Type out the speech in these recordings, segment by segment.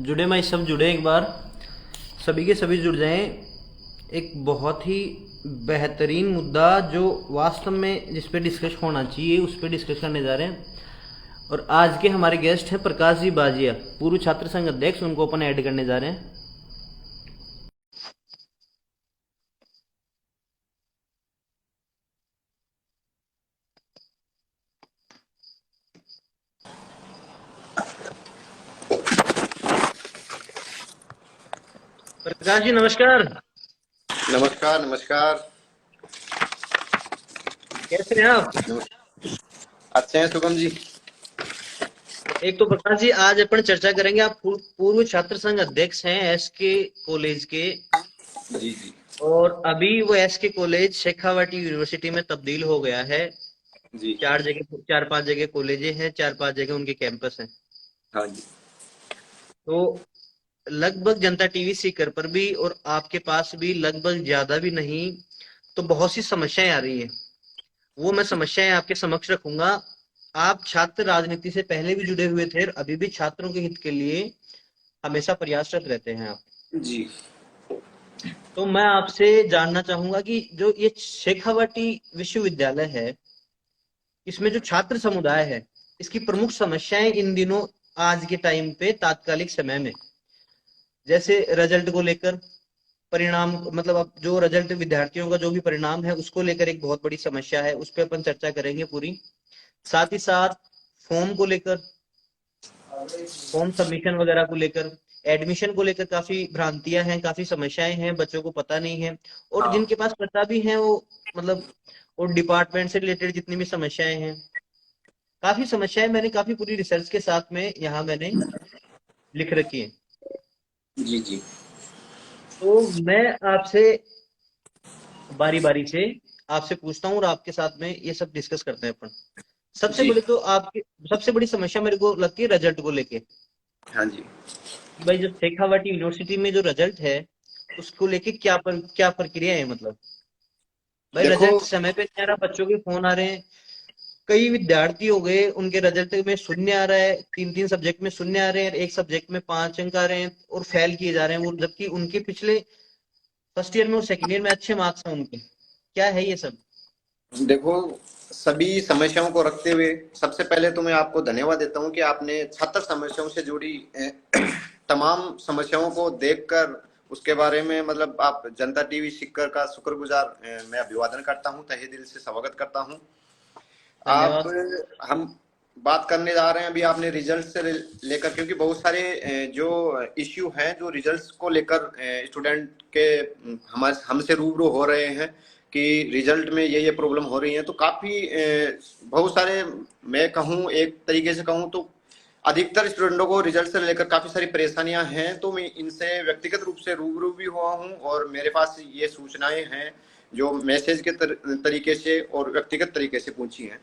जुड़े मैं सब जुड़े एक बार, सभी के सभी जुड़ जाएं। एक बहुत ही बेहतरीन मुद्दा जो वास्तव में जिस पे डिस्कस होना चाहिए उस पे डिस्कस करने जा रहे हैं। और आज के हमारे गेस्ट हैं प्रकाश जी बाजिया, पूर्व छात्र संघ अध्यक्ष, उनको अपन ऐड करने जा रहे हैं। प्रकाश जी नमस्कार। नमस्कार नमस्कार। कैसे हैं आप? अच्छे हैं शुभम जी। एक तो प्रकाश जी आज अपन चर्चा करेंगे, आप पूर्व छात्र संघ अध्यक्ष हैं एसके कॉलेज के, जी जी और अभी वो एसके कॉलेज शेखावाटी यूनिवर्सिटी में तब्दील हो गया है। जी। चार पांच जगह कॉलेजें हैं, चार पांच जगह उनके कैंपस हैं। हाँ जी। तो लगभग जनता टीवी सीकर पर भी और आपके पास भी लगभग ज्यादा भी नहीं तो बहुत सी समस्याएं आ रही हैं। वो मैं समस्याएं आपके समक्ष रखूंगा। आप छात्र राजनीति से पहले भी जुड़े हुए थे और अभी भी छात्रों के हित के लिए हमेशा प्रयासरत रहते हैं आप। जी तो मैं आपसे जानना चाहूंगा कि जो ये शेखावाटी विश्वविद्यालय है, इसमें जो छात्र समुदाय है, इसकी प्रमुख समस्याएं इन दिनों आज के टाइम पे तात्कालिक समय में, जैसे रिजल्ट को लेकर, परिणाम मतलब अब जो रिजल्ट विद्यार्थियों का जो भी परिणाम है उसको लेकर एक बहुत बड़ी समस्या है, उस पर अपन चर्चा करेंगे पूरी। साथ ही साथ फॉर्म को लेकर, फॉर्म सबमिशन वगैरह को लेकर, एडमिशन को लेकर काफी भ्रांतियां हैं, काफी समस्याएं हैं, बच्चों को पता नहीं है। और हाँ जिनके पास पता भी है वो मतलब, और डिपार्टमेंट से रिलेटेड जितनी भी समस्याएं हैं, काफी समस्याएं मैंने काफी पूरी रिसर्च के साथ में यहाँ मैंने लिख रखी है। जी जी तो मैं आपसे बारी बारी से आपसे पूछता हूँ और आपके साथ में ये सब डिस्कस करते हैं अपन। सबसे जी। बड़ी तो आपकी सबसे बड़ी समस्या मेरे को लगती है रिजल्ट को लेके, हाँ जी। कि भाई जो शेखावाटी यूनिवर्सिटी में जो रिजल्ट है उसको लेके क्या प्रक्रिया है, मतलब भाई देखो। रिजल्ट समय पे नहीं आ रहा, बच्चों के फोन आ रहे हैं। कई विद्यार्थी हो गए उनके रिजल्ट में शून्य आ रहा है, तीन तीन सब्जेक्ट में शून्य आ रहे हैं, एक सब्जेक्ट में 5 अंक आ रहे हैं और फेल किए जा रहे हैं वो, जबकि उनके पिछले फर्स्ट ईयर में और सेकंड ईयर में अच्छे मार्क्स हैं उनके। क्या है ये सब? देखो, सभी समस्याओं को रखते हुए सबसे पहले तो मैं आपको धन्यवाद देता हूँ कि आपने छात्र समस्याओं से जुड़ी तमाम समस्याओं को देखकर उसके बारे में मतलब आप जनता टीवी सीकर का शुक्रगुजार मैं अभिवादन करता हूँ, तहे दिल से स्वागत करता हूँ। आप धन्यवाद। हम बात करने जा रहे हैं अभी आपने रिजल्ट से लेकर, क्योंकि बहुत सारे जो इश्यू हैं जो रिजल्ट्स को लेकर स्टूडेंट के हमारे हमसे रूबरू हो रहे हैं कि रिजल्ट में ये प्रॉब्लम हो रही है, तो काफी बहुत सारे, मैं कहूँ एक तरीके से कहूँ तो अधिकतर स्टूडेंटों को रिजल्ट से लेकर काफी सारी परेशानियां हैं। तो मैं इनसे व्यक्तिगत रूप से रूबरू भी हुआ हूँ और मेरे पास ये सूचनाएं हैं जो मैसेज के तरीके से और व्यक्तिगत तरीके से पूछी हैं।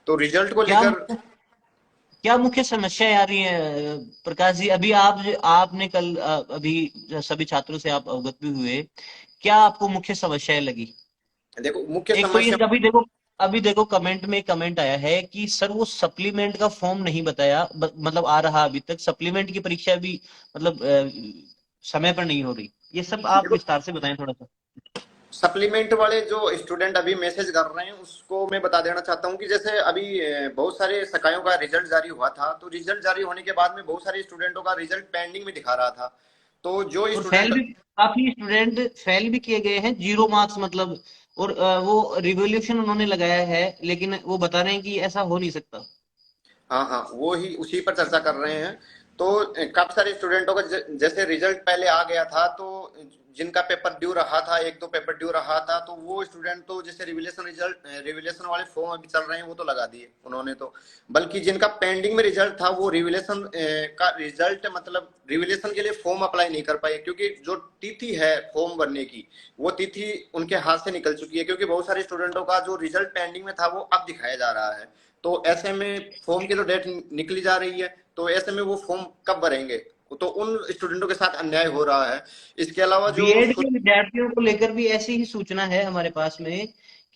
तो रिजल्ट को क्या लेकर क्या मुख्य समस्याएं आ रही हैं प्रकाश जी? अभी आपने कल अभी सभी छात्रों से आप अवगत भी हुए, क्या आपको मुख्य समस्याएं लगी? देखो, मुख्य एक तो ये समस्या अभी देखो कमेंट में कमेंट आया है कि सर वो सप्लीमेंट का फॉर्म नहीं बताया, मतलब आ रहा अभी तक सप्लीमेंट की परीक्षा भी मतलब समय पर नहीं हो रही। ये सब आप देखो, विस्तार से बताएं थोड़ा सा। सप्लीमेंट वाले जो स्टूडेंट अभी मैसेज कर रहे हैं उसको मैं बता देना चाहता हूँ कि जैसे अभी बहुत सारे सकायों का रिजल्ट जारी हुआ था, तो रिजल्ट जारी होने के बाद में बहुत सारे स्टूडेंटों का रिजल्ट पेंडिंग में दिखा रहा था। तो जो और फेल स्टूडेंट भी, काफी स्टूडेंट फेल भी किए गए हैं, 0 मार्क्स मतलब। और वो रिवोल्यूशन उन्होंने लगाया है, लेकिन वो बता रहे हैं कि ऐसा हो नहीं सकता। हाँ हाँ, वो ही उसी पर चर्चा कर रहे हैं। तो काफी सारे स्टूडेंटों का जैसे रिजल्ट पहले आ गया था, तो जिनका पेपर ड्यू रहा था, एक दो पेपर ड्यू रहा था, तो वो स्टूडेंट तो जैसे रिविलेशन वाले फॉर्म अभी चल रहे हैं वो तो लगा दिए उन्होंने। तो बल्कि जिनका पेंडिंग में रिजल्ट था वो रिविलेशन का रिजल्ट मतलब रिविलेशन के लिए फॉर्म अप्लाई नहीं कर पाए, क्योंकि जो तिथि है फॉर्म भरने की वो तिथि उनके हाथ से निकल चुकी है, क्योंकि बहुत सारे स्टूडेंटों का जो रिजल्ट पेंडिंग में था वो अब दिखाया जा रहा है। तो ऐसे में फॉर्म की तो डेट निकली जा रही है, तो ऐसे में वो फॉर्म कब भरेंगे? तो उन स्टूडेंटों के साथ अन्याय हो रहा है। इसके अलावा जो बीएड के विद्यार्थियों को लेकर भी ऐसी ही सूचना है हमारे पास में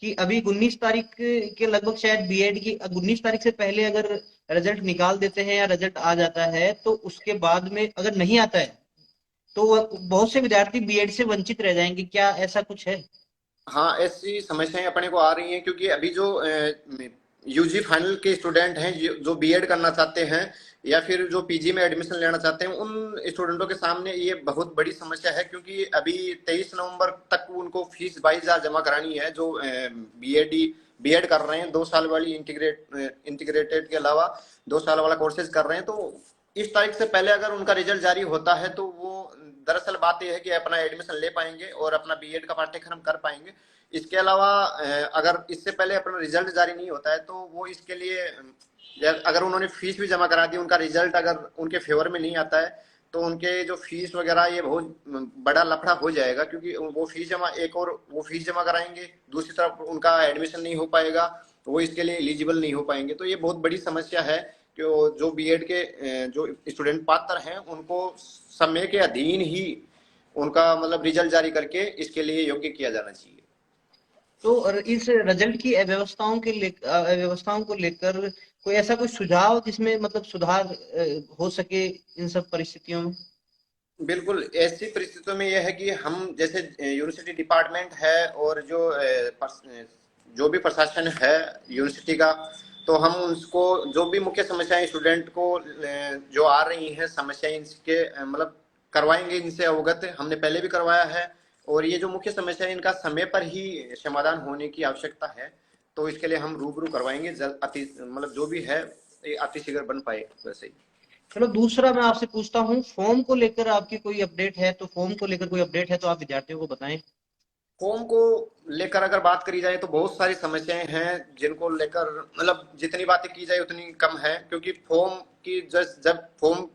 कि अभी 19 तारीख के लगभग शायद बीएड की 19 तारीख से पहले अगर रिजल्ट निकाल देते हैं या रिजल्ट आ जाता है तो उसके बाद में अगर नहीं आता है तो बहुत से विद्यार्थी बीएड से वंचित रह जाएंगे, क्या ऐसा कुछ है? हाँ, ऐसी समस्याएं अपने को आ रही हैं क्योंकि अभी जो यूजी फाइनल के स्टूडेंट हैं जो बीएड करना चाहते हैं या फिर जो पीजी में एडमिशन लेना चाहते हैं, उन स्टूडेंटों के सामने ये बहुत बड़ी समस्या है क्योंकि अभी 23 नवंबर तक उनको फीस 22,000 जमा करानी है, जो बीएड कर रहे हैं 2 साल वाली इंटीग्रेटेड के अलावा 2 साल वाला कोर्सेज कर रहे हैं। तो इस तारीख से पहले अगर उनका रिजल्ट जारी होता है तो वो, दरअसल बात यह है कि अपना एडमिशन ले पाएंगे और अपना बीएड का पाठ्यक्रम कर पाएंगे। इसके अलावा अगर इससे पहले अपना रिजल्ट जारी नहीं होता है तो वो इसके लिए अगर उन्होंने फीस भी जमा करा दी, उनका रिजल्ट अगर उनके फेवर में नहीं आता है तो उनके जो फीस वगैरह ये बहुत बड़ा लफड़ा हो जाएगा क्योंकि वो फीस जमा, एक और वो फीस जमा कराएंगे, दूसरी तरफ उनका एडमिशन नहीं हो पाएगा, वो इसके लिए एलिजिबल नहीं हो पाएंगे। तो ये बहुत बड़ी समस्या है कि जो बीएड के जो स्टूडेंट पात्र हैं उनको समय के अधीन ही उनका मतलब रिजल्ट जारी करके इसके लिए योग्य किया जाना चाहिए। तो इस रिजल्ट की अव्यवस्थाओं को लेकर कोई ऐसा कोई सुझाव जिसमें मतलब सुधार हो सके इन सब परिस्थितियों में? बिल्कुल, ऐसी परिस्थितियों में यह है कि हम जैसे यूनिवर्सिटी डिपार्टमेंट है और जो भी प्रशासन है यूनिवर्सिटी का, तो हम उसको जो भी मुख्य समस्याएं स्टूडेंट को जो आ रही हैं समस्याएं, इसके मतलब करवाएंगे इनसे अवगत। हमने पहले भी करवाया है और ये जो मुख्य समस्या है इनका समय पर ही समाधान होने की आवश्यकता है। तो इसके लिए हम रूबरू करवाएंगे जल्द, अति मतलब जो भी है अतिशीघ्र बन पाए वैसे ही। चलो, दूसरा मैं आपसे पूछता हूँ, फॉर्म को लेकर आपकी कोई अपडेट है? तो फॉर्म को लेकर कोई अपडेट है तो आप विद्यार्थियों को बताएं। फॉर्म को लेकर अगर बात करी जाए तो बहुत सारी समस्याएं हैं जिनको लेकर मतलब जितनी बातें की जाए उतनी कम है क्योंकि फॉर्म की जब फॉर्म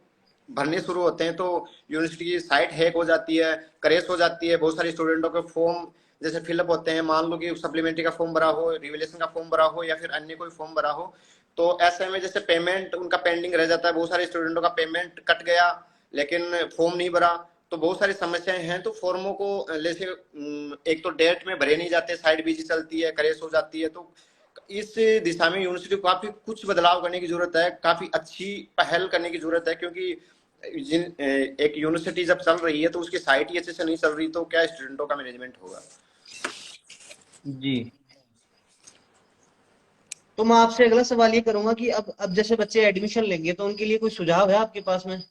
भरने शुरू होते हैं तो यूनिवर्सिटी की साइट हैक हो जाती है, क्रैश हो जाती है। बहुत सारे स्टूडेंटों के फॉर्म जैसे फिलअप होते हैं, मान लो कि सप्लीमेंट्री का फॉर्म भरा हो, रिवेलेशन का फॉर्म भरा हो या फिर अन्य कोई फॉर्म भरा हो, तो ऐसे में जैसे पेमेंट उनका पेंडिंग रह जाता है। बहुत सारे स्टूडेंटों का पेमेंट कट गया लेकिन फॉर्म नहीं भरा, तो बहुत सारी समस्याएं हैं। तो फॉर्मों को जैसे एक तो डेट में भरे नहीं जाते, साइड बिजी चलती है, क्रैश हो जाती है। तो इस दिशा में यूनिवर्सिटी को काफी कुछ बदलाव करने की जरूरत है, काफी अच्छी पहल करने की जरूरत है क्योंकि एक यूनिवर्सिटी जब चल रही है तो उसकी साइट ही अच्छे से नहीं चल रही तो क्या स्टूडेंटों का मैनेजमेंट होगा। जी, तो मैं आपसे अगला सवाल ये करूंगा कि अब जैसे बच्चे एडमिशन लेंगे तो उनके लिए कोई सुझाव है आपके पास में?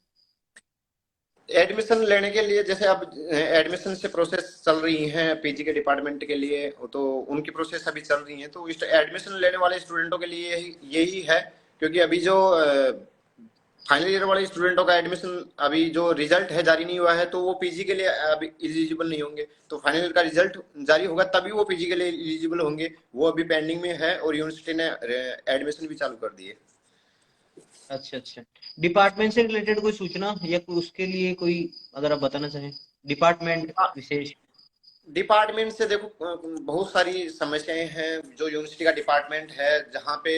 एडमिशन लेने के लिए जैसे अब एडमिशन से प्रोसेस चल रही है पीजी के डिपार्टमेंट के लिए, तो उनकी प्रोसेस अभी चल रही है। तो इस एडमिशन लेने वाले स्टूडेंटों के लिए यही है क्योंकि अभी जो फाइनल ईयर वाले स्टूडेंटों का एडमिशन अभी जो रिजल्ट है जारी नहीं हुआ है तो वो पीजी के लिए अभी एलिजिबल नहीं होंगे। तो फाइनल ईयर का रिजल्ट जारी होगा तभी वो पीजी के लिए एलिजिबल होंगे। वो अभी पेंडिंग में है और यूनिवर्सिटी ने एडमिशन भी चालू कर दिए। अच्छा अच्छा, डिपार्टमेंट से रिलेटेड कोई सूचना या उसके लिए कोई अगर आप बताना चाहें, डिपार्टमेंट विशेष? डिपार्टमेंट से देखो बहुत सारी समस्याएं हैं। जो यूनिवर्सिटी का डिपार्टमेंट है जहाँ पे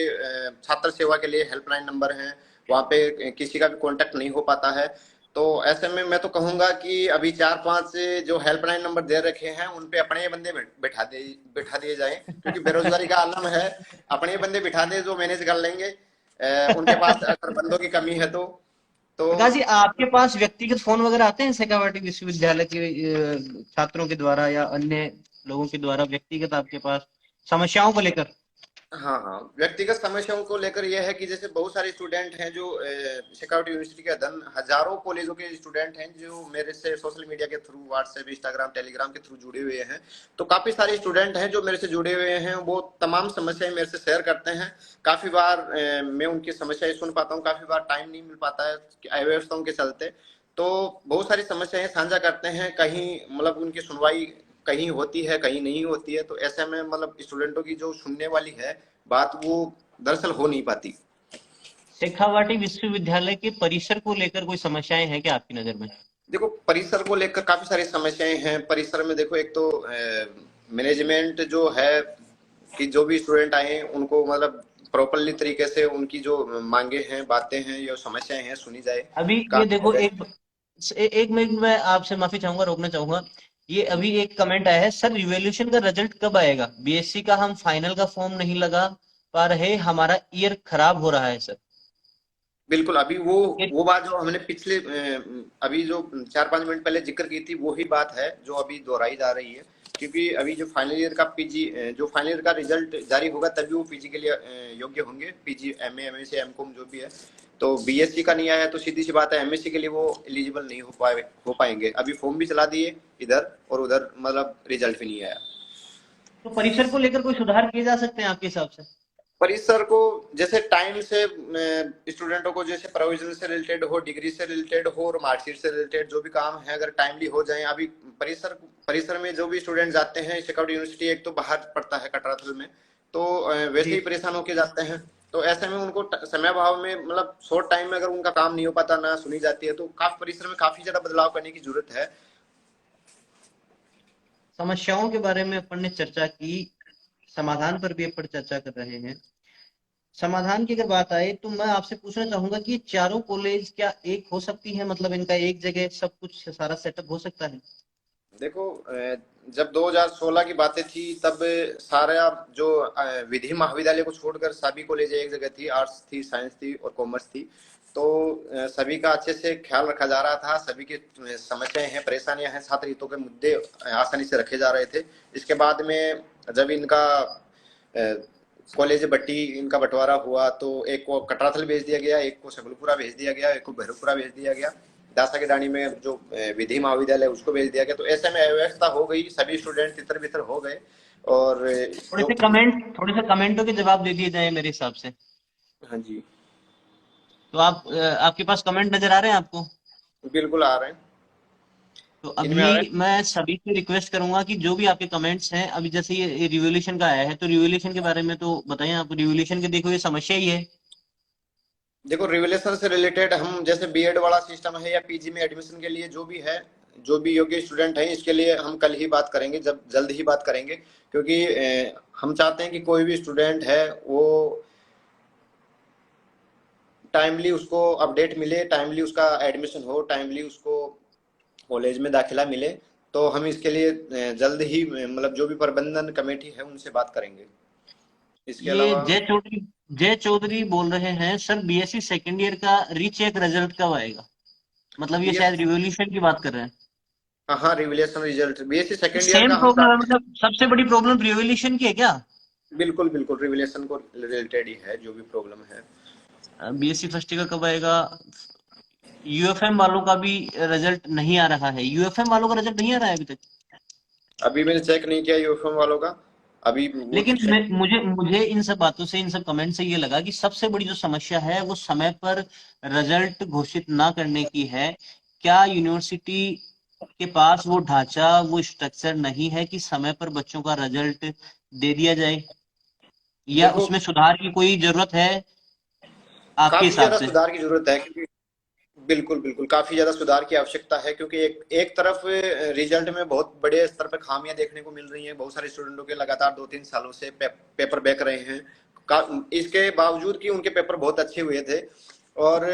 छात्र सेवा के लिए हेल्पलाइन नंबर हैं, वहाँ पे किसी का भी कांटेक्ट नहीं हो पाता है। तो ऐसे में मैं तो कहूंगा कि अभी 4-5 जो हेल्पलाइन नंबर दे रखे हैं उन पे अपने बंदे बैठा दिए जाएं क्योंकि बेरोजगारी का आलम है। अपने बंदे बिठा दे जो मैनेज कर लेंगे। उनके पास अगर बंदों की कमी है तो प्रकाश जी, आपके पास व्यक्तिगत फोन वगैरह आते हैं शेखावाटी विश्वविद्यालय के छात्रों के द्वारा या अन्य लोगों के द्वारा व्यक्तिगत आपके पास समस्याओं को लेकर? हाँ हाँ, व्यक्तिगत समस्याओं को लेकर यह है कि जैसे बहुत सारे स्टूडेंट हैं जो शेखावटी यूनिवर्सिटी के अधीन हजारों कॉलेजों के स्टूडेंट हैं जो मेरे से सोशल मीडिया के थ्रू, व्हाट्सएप, इंस्टाग्राम, टेलीग्राम के थ्रू जुड़े हुए हैं। तो काफी सारे स्टूडेंट हैं जो मेरे से जुड़े हुए हैं, वो तमाम समस्याएं मेरे से शेयर करते हैं। काफी बार मैं उनकी समस्याएं सुन पाता हूँ, काफी बार टाइम नहीं मिल पाता है अव्यवस्थाओं के चलते। तो बहुत सारी समस्याएं साझा करते हैं, कहीं मतलब उनकी सुनवाई कहीं होती है कहीं नहीं होती है। तो ऐसे में मतलब स्टूडेंटों की जो सुनने वाली है बात वो दरअसल हो नहीं पाती। शेखावाटी विश्वविद्यालय के परिसर को लेकर कोई समस्याएं हैं क्या आपकी नजर में? देखो परिसर को लेकर काफी सारी समस्याएं हैं। परिसर में देखो एक तो मैनेजमेंट जो है कि जो भी स्टूडेंट आए उनको मतलब प्रॉपरली तरीके से उनकी जो मांगे हैं, बातें हैं या समस्याएं हैं सुनी जाए। अभी ये देखो, एक मिनट मैं आपसे माफी चाहूंगा, रोकना चाहूंगा। ये अभी एक कमेंट आया है, सर रिवॉल्यूशन का रिजल्ट कब आएगा? बीएससी का हम फाइनल का फॉर्म नहीं लगा पा रहे, हमारा ईयर खराब हो रहा है सर। बिल्कुल, अभी ये वो बात जो हमने पिछले अभी जो 4-5 मिनट पहले जिक्र की थी, वो ही बात है जो अभी दोहराई जा रही है। क्योंकि अभी जो फाइनल ईयर का पीजी, जो फाइनल ईयर का रिजल्ट जारी होगा तभी वो पीजी के लिए योग्य होंगे। पीजी, एमए, एमएससी, एमकॉम जो भी है। तो बीएससी का नहीं आया तो सीधी सी बात है, एमएससी के लिए वो एलिजिबल नहीं हो पाएंगे। अभी फॉर्म भी चला दिए इधर और उधर, मतलब रिजल्ट भी नहीं आया। तो परिसर को लेकर कोई सुधार किए जा सकते हैं आपके हिसाब से? परिसर को जैसे टाइम से स्टूडेंटों को, जैसे प्रोविजन से रिलेटेड हो, डिग्री से रिलेटेड हो और मार्कशीट से रिलेटेड जो भी काम है, अगर टाइमली हो जाए। अभी परिसर में जो भी स्टूडेंट जाते हैं, शेखावटी यूनिवर्सिटी एक तो बाहर पड़ता है कटराथल में, तो वैसे ही जी। परेशान होके जाते हैं। तो ऐसे में उनको समय अभाव में, मतलब शॉर्ट टाइम में अगर उनका काम नहीं हो पाता, ना सुनी जाती है, तो काफी परिसर में काफी ज्यादा बदलाव करने की जरूरत है। समस्याओं के बारे में अपन ने चर्चा की, समाधान पर भी अपन चर्चा कर रहे हैं। समाधान की अगर बात आए तो मैं आपसे पूछना चाहूंगा कि ये चारों कॉलेज क्या एक हो सकती है, मतलब इनका एक जगह सब कुछ सारा सेटअप हो सकता है? देखो, जब 2016 की बातें थी तब सारा जो विधि महाविद्यालय को छोड़कर सभी कॉलेज एक जगह थी। आर्ट्स थी, साइंस थी और कॉमर्स थी। तो सभी का अच्छे से ख्याल रखा जा रहा था। सभी की समस्याएं हैं, परेशानियां हैं, छात्र हितों के मुद्दे आसानी से रखे जा रहे थे। इसके बाद में जब इनका कॉलेज बट्टी, इनका बंटवारा हुआ, तो एक को कटराथल भेज दिया गया, एक को सकलपुरा भेज दिया गया, एक को भैरवपुरा भेज दिया गया। दासा के डाणी में जो विधि महाविद्यालय उसको भेज दिया गया। तो ऐसे में अव्यवस्था हो गई, सभी स्टूडेंट तितर बितर हो गए। और जो थोड़े से कमेंटों के जवाब दे दिए जाए मेरे हिसाब से। हाँ जी, तो आपके पास कमेंट नजर आ रहे हैं आपको? बिल्कुल आ रहे हैं। तो इनमें आ रहे अभी मैं सभी से रिक्वेस्ट करूंगा कि जो भी आपके कमेंट्स हैं, अभी जैसे ये रिवॉल्यूशन का आया है, तो रिवॉल्यूशन के बारे में तो बताएं आप। रिवॉल्यूशन के देखो ये समस्या ही है। देखो, रिवोल्यूशन से रिलेटेड हम जैसे बीएड वाला सिस्टम है या पीजी में एडमिशन के लिए जो भी है, जो भी योग्य स्टूडेंट है, इसके लिए हम कल ही बात करेंगे, जब जल्द ही बात करेंगे। क्योंकि हम चाहते हैं कि कोई भी स्टूडेंट है वो टाइमली उसको अपडेट मिले, टाइमली उसका एडमिशन हो, टाइमली उसको कॉलेज में दाखिला मिले। तो हम इसके लिए जल्द ही, मतलब जो भी प्रबंधन कमेटी है उनसे बात करेंगे। इसके ये अलावा जय चौधरी बोल रहे हैं, सर बीएससी सेकेंड ईयर का रीचेक रिजल्ट कब आएगा? मतलब ये बी शायद रिवॉल्यूशन की बात कर रहे हैं। हाँ, revolution result BSc second year same का हम प्रॉब्लम है, मतलब सबसे बड़ी प्रॉब्लम रिवॉल्यूशन की है क्या? बिल्कुल बिल्कुल रिवोल्यूशन को रिलेटेड ही है जो भी प्रॉब्लम है। बीएससी फर्स्ट ईयर का कब आएगा? यूएफएम वालों का भी रिजल्ट नहीं आ रहा है। यूएफएम वालों का रिजल्ट नहीं आ रहा है अभी तक। अभी मैंने चेक नहीं किया यूएफएम वालों का, अभी वो लेकिन चेक। मुझे मुझे इन सब बातों से, इन सब कमेंट से ये लगा कि सबसे बड़ी जो समस्या है वो समय पर रिजल्ट घोषित ना करने की है। क्या यूनिवर्सिटी के पास वो ढांचा, वो स्ट्रक्चर नहीं है कि समय पर बच्चों का रिजल्ट दे दिया जाए, या देखो, उसमें सुधार की कोई जरूरत है आपके काफी हिसाब ज्यादा से? सुधार की जरूरत है। क्योंकि बिल्कुल बिल्कुल काफी ज्यादा सुधार की आवश्यकता है। क्योंकि एक तरफ रिजल्ट में बहुत बड़े स्तर पर खामियां देखने को मिल रही हैं। बहुत सारे स्टूडेंटों के लगातार 2-3 सालों से पेपर बैक रहे हैं। इसके बावजूद कि उनके पेपर बहुत अच्छे हुए थे, और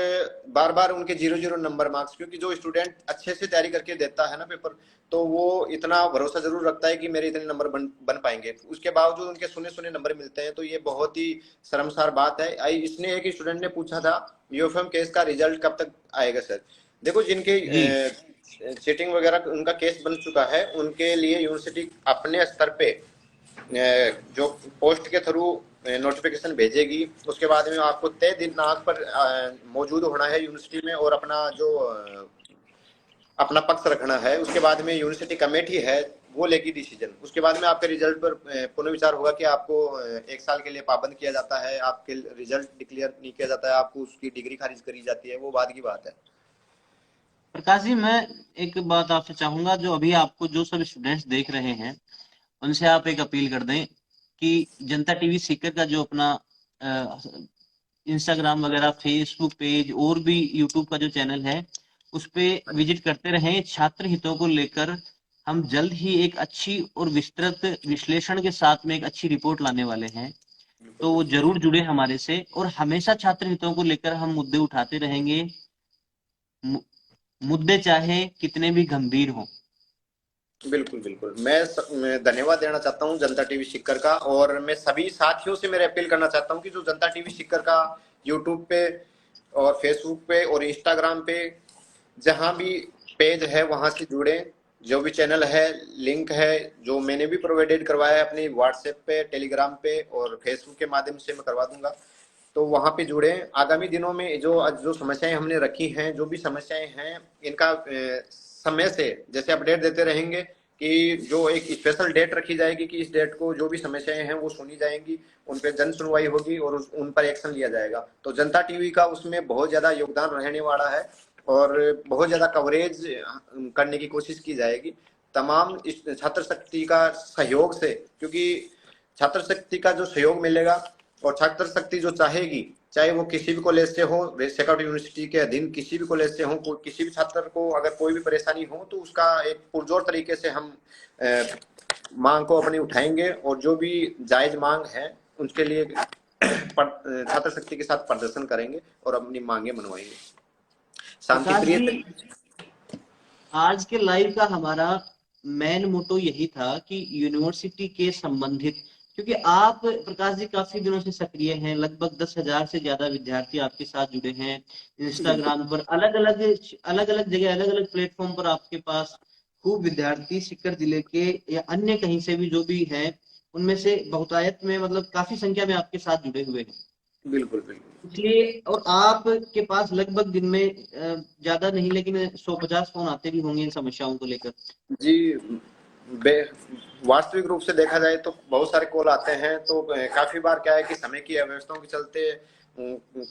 बार बार उनके 0-0 नंबर मार्क्स। क्योंकि जो स्टूडेंट अच्छे से तैयारी करके देता है ना पेपर, तो वो इतना भरोसा जरूर रखता है कि मेरे इतने नंबर बन पाएंगे। उसके बावजूद उनके सुने सुने नंबर मिलते हैं। तो ये बहुत ही शर्मसार बात है। इसने एक स्टूडेंट ने पूछा था, यूएफएम केस का रिजल्ट कब तक आएगा सर? देखो, जिनके जी। चीटिंग वगैरह उनका केस बन चुका है, उनके लिए यूनिवर्सिटी अपने स्तर पे जो पोस्ट के थ्रू नोटिफिकेशन भेजेगी। उसके बाद में आपको तय दिनांक पर मौजूद होना है यूनिवर्सिटी में, और अपना जो अपना पक्ष रखना है। उसके बाद में यूनिवर्सिटी कमेटी है, वो लेगी डिसीजन। उसके बाद में आपके रिजल्ट पर पुनर्विचार होगा कि आपको 1 साल के लिए पाबंद किया जाता है, आपके रिजल्ट डिक्लेयर नहीं किया जाता है, आपको उसकी डिग्री खारिज करी जाती है, वो बाद की बात है। प्रकाश जी, मैं एक बात आपसे चाहूंगा, जो अभी आपको जो सब स्टूडेंट्स देख रहे हैं उनसे आप एक अपील कर दें कि जनता टीवी सीकर का जो अपना इंस्टाग्राम वगैरह, फेसबुक पेज और भी यूट्यूब का जो चैनल है, उस पे विजिट करते रहें। छात्र हितों को लेकर हम जल्द ही एक अच्छी और विस्तृत विश्लेषण के साथ में एक अच्छी रिपोर्ट लाने वाले हैं। बिल्कुल तो वो बिल्कुल। जरूर जुड़े हमारे से, और हमेशा छात्र हितों को लेकर हम मुद्दे उठाते रहेंगे। मुद्दे चाहे कितने भी गंभीर हों। बिल्कुल, बिल्कुल। मैं धन्यवाद देना चाहता हूँ जनता टीवी सीकर का, और मैं सभी साथियों से मेरे अपील करना चाहता हूँ कि जो जनता टीवी सीकर का यूट्यूब पे और फेसबुक पे और इंस्टाग्राम पे जहाँ भी पेज है वहाँ से जुड़ें। जो भी चैनल है, लिंक है, जो मैंने भी प्रोवाइडेड करवाया है अपनी व्हाट्सएप पे, टेलीग्राम पे और फेसबुक के माध्यम से मैं करवा दूंगा। तो वहाँ पे जुड़े। आगामी दिनों में जो जो समस्याएं हमने रखी हैं, जो भी समस्याएं हैं, इनका समय से जैसे अपडेट देते रहेंगे कि जो एक स्पेशल डेट रखी जाएगी कि इस डेट को जो भी समस्याएं हैं वो सुनी जाएंगी, उन पर जन सुनवाई होगी और उन पर एक्शन लिया जाएगा। तो जनता टीवी का उसमें बहुत ज्यादा योगदान रहने वाला है और बहुत ज्यादा कवरेज करने की कोशिश की जाएगी तमाम इस छात्र शक्ति का सहयोग से, क्योंकि छात्र शक्ति का जो सहयोग मिलेगा और छात्र शक्ति जो चाहेगी, चाहे वो किसी भी कॉलेज से हो, सेकंड यूनिवर्सिटी के अधीन किसी भी कॉलेज से हो, किसी भी छात्र को अगर कोई भी परेशानी हो तो उसका एक पुरजोर तरीके से हम मांग को अपनी उठाएंगे और जो भी जायज मांग है उनके लिए छात्र शक्ति के साथ प्रदर्शन करेंगे और अपनी मांगे मनवाएंगे शांति प्रकाश प्रिय। जी, आज के लाइव का हमारा मेन मोटो यही था कि यूनिवर्सिटी के संबंधित, क्योंकि आप प्रकाश जी काफी दिनों से सक्रिय हैं, लगभग 10,000 से ज्यादा विद्यार्थी आपके साथ जुड़े हैं इंस्टाग्राम पर, अलग अलग जगह, अलग अलग प्लेटफॉर्म पर आपके पास खूब विद्यार्थी सीकर जिले के या अन्य कहीं से भी जो भी हैं, उनमें से बहुतायत में मतलब काफी संख्या में आपके साथ जुड़े हुए हैं। बिल्कुल, बिल्कुल। इसलिए और आपके पास लगभग दिन में ज्यादा नहीं लेकिन 150 फोन आते भी होंगे इन समस्याओं को लेकर। जी, वास्तविक रूप से देखा जाए तो बहुत सारे कॉल आते हैं, तो काफी बार क्या है कि समय की अव्यवस्थाओं के चलते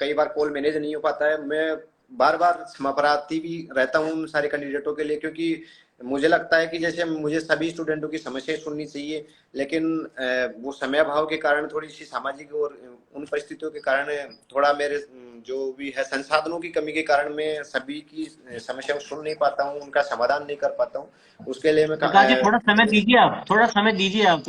कई बार कॉल मैनेज नहीं हो पाता है। मैं बार बार क्षमा प्रार्थी भी रहता हूँ उन सारे कैंडिडेटों के लिए, क्योंकि मुझे लगता है कि जैसे मुझे सभी स्टूडेंटों की समस्याएं सुननी चाहिए, लेकिन वो समय अभाव के कारण, थोड़ी सी सामाजिक और उन परिस्थितियों के कारण, थोड़ा मेरे जो भी है संसाधनों की कमी के कारण मैं सभी की समस्याओं को सुन नहीं पाता हूँ, उनका समाधान नहीं कर पाता हूँ। उसके लिए मैं प्रकाश जी थोड़ा समय दीजिए, आप थोड़ा समय दीजिए, आप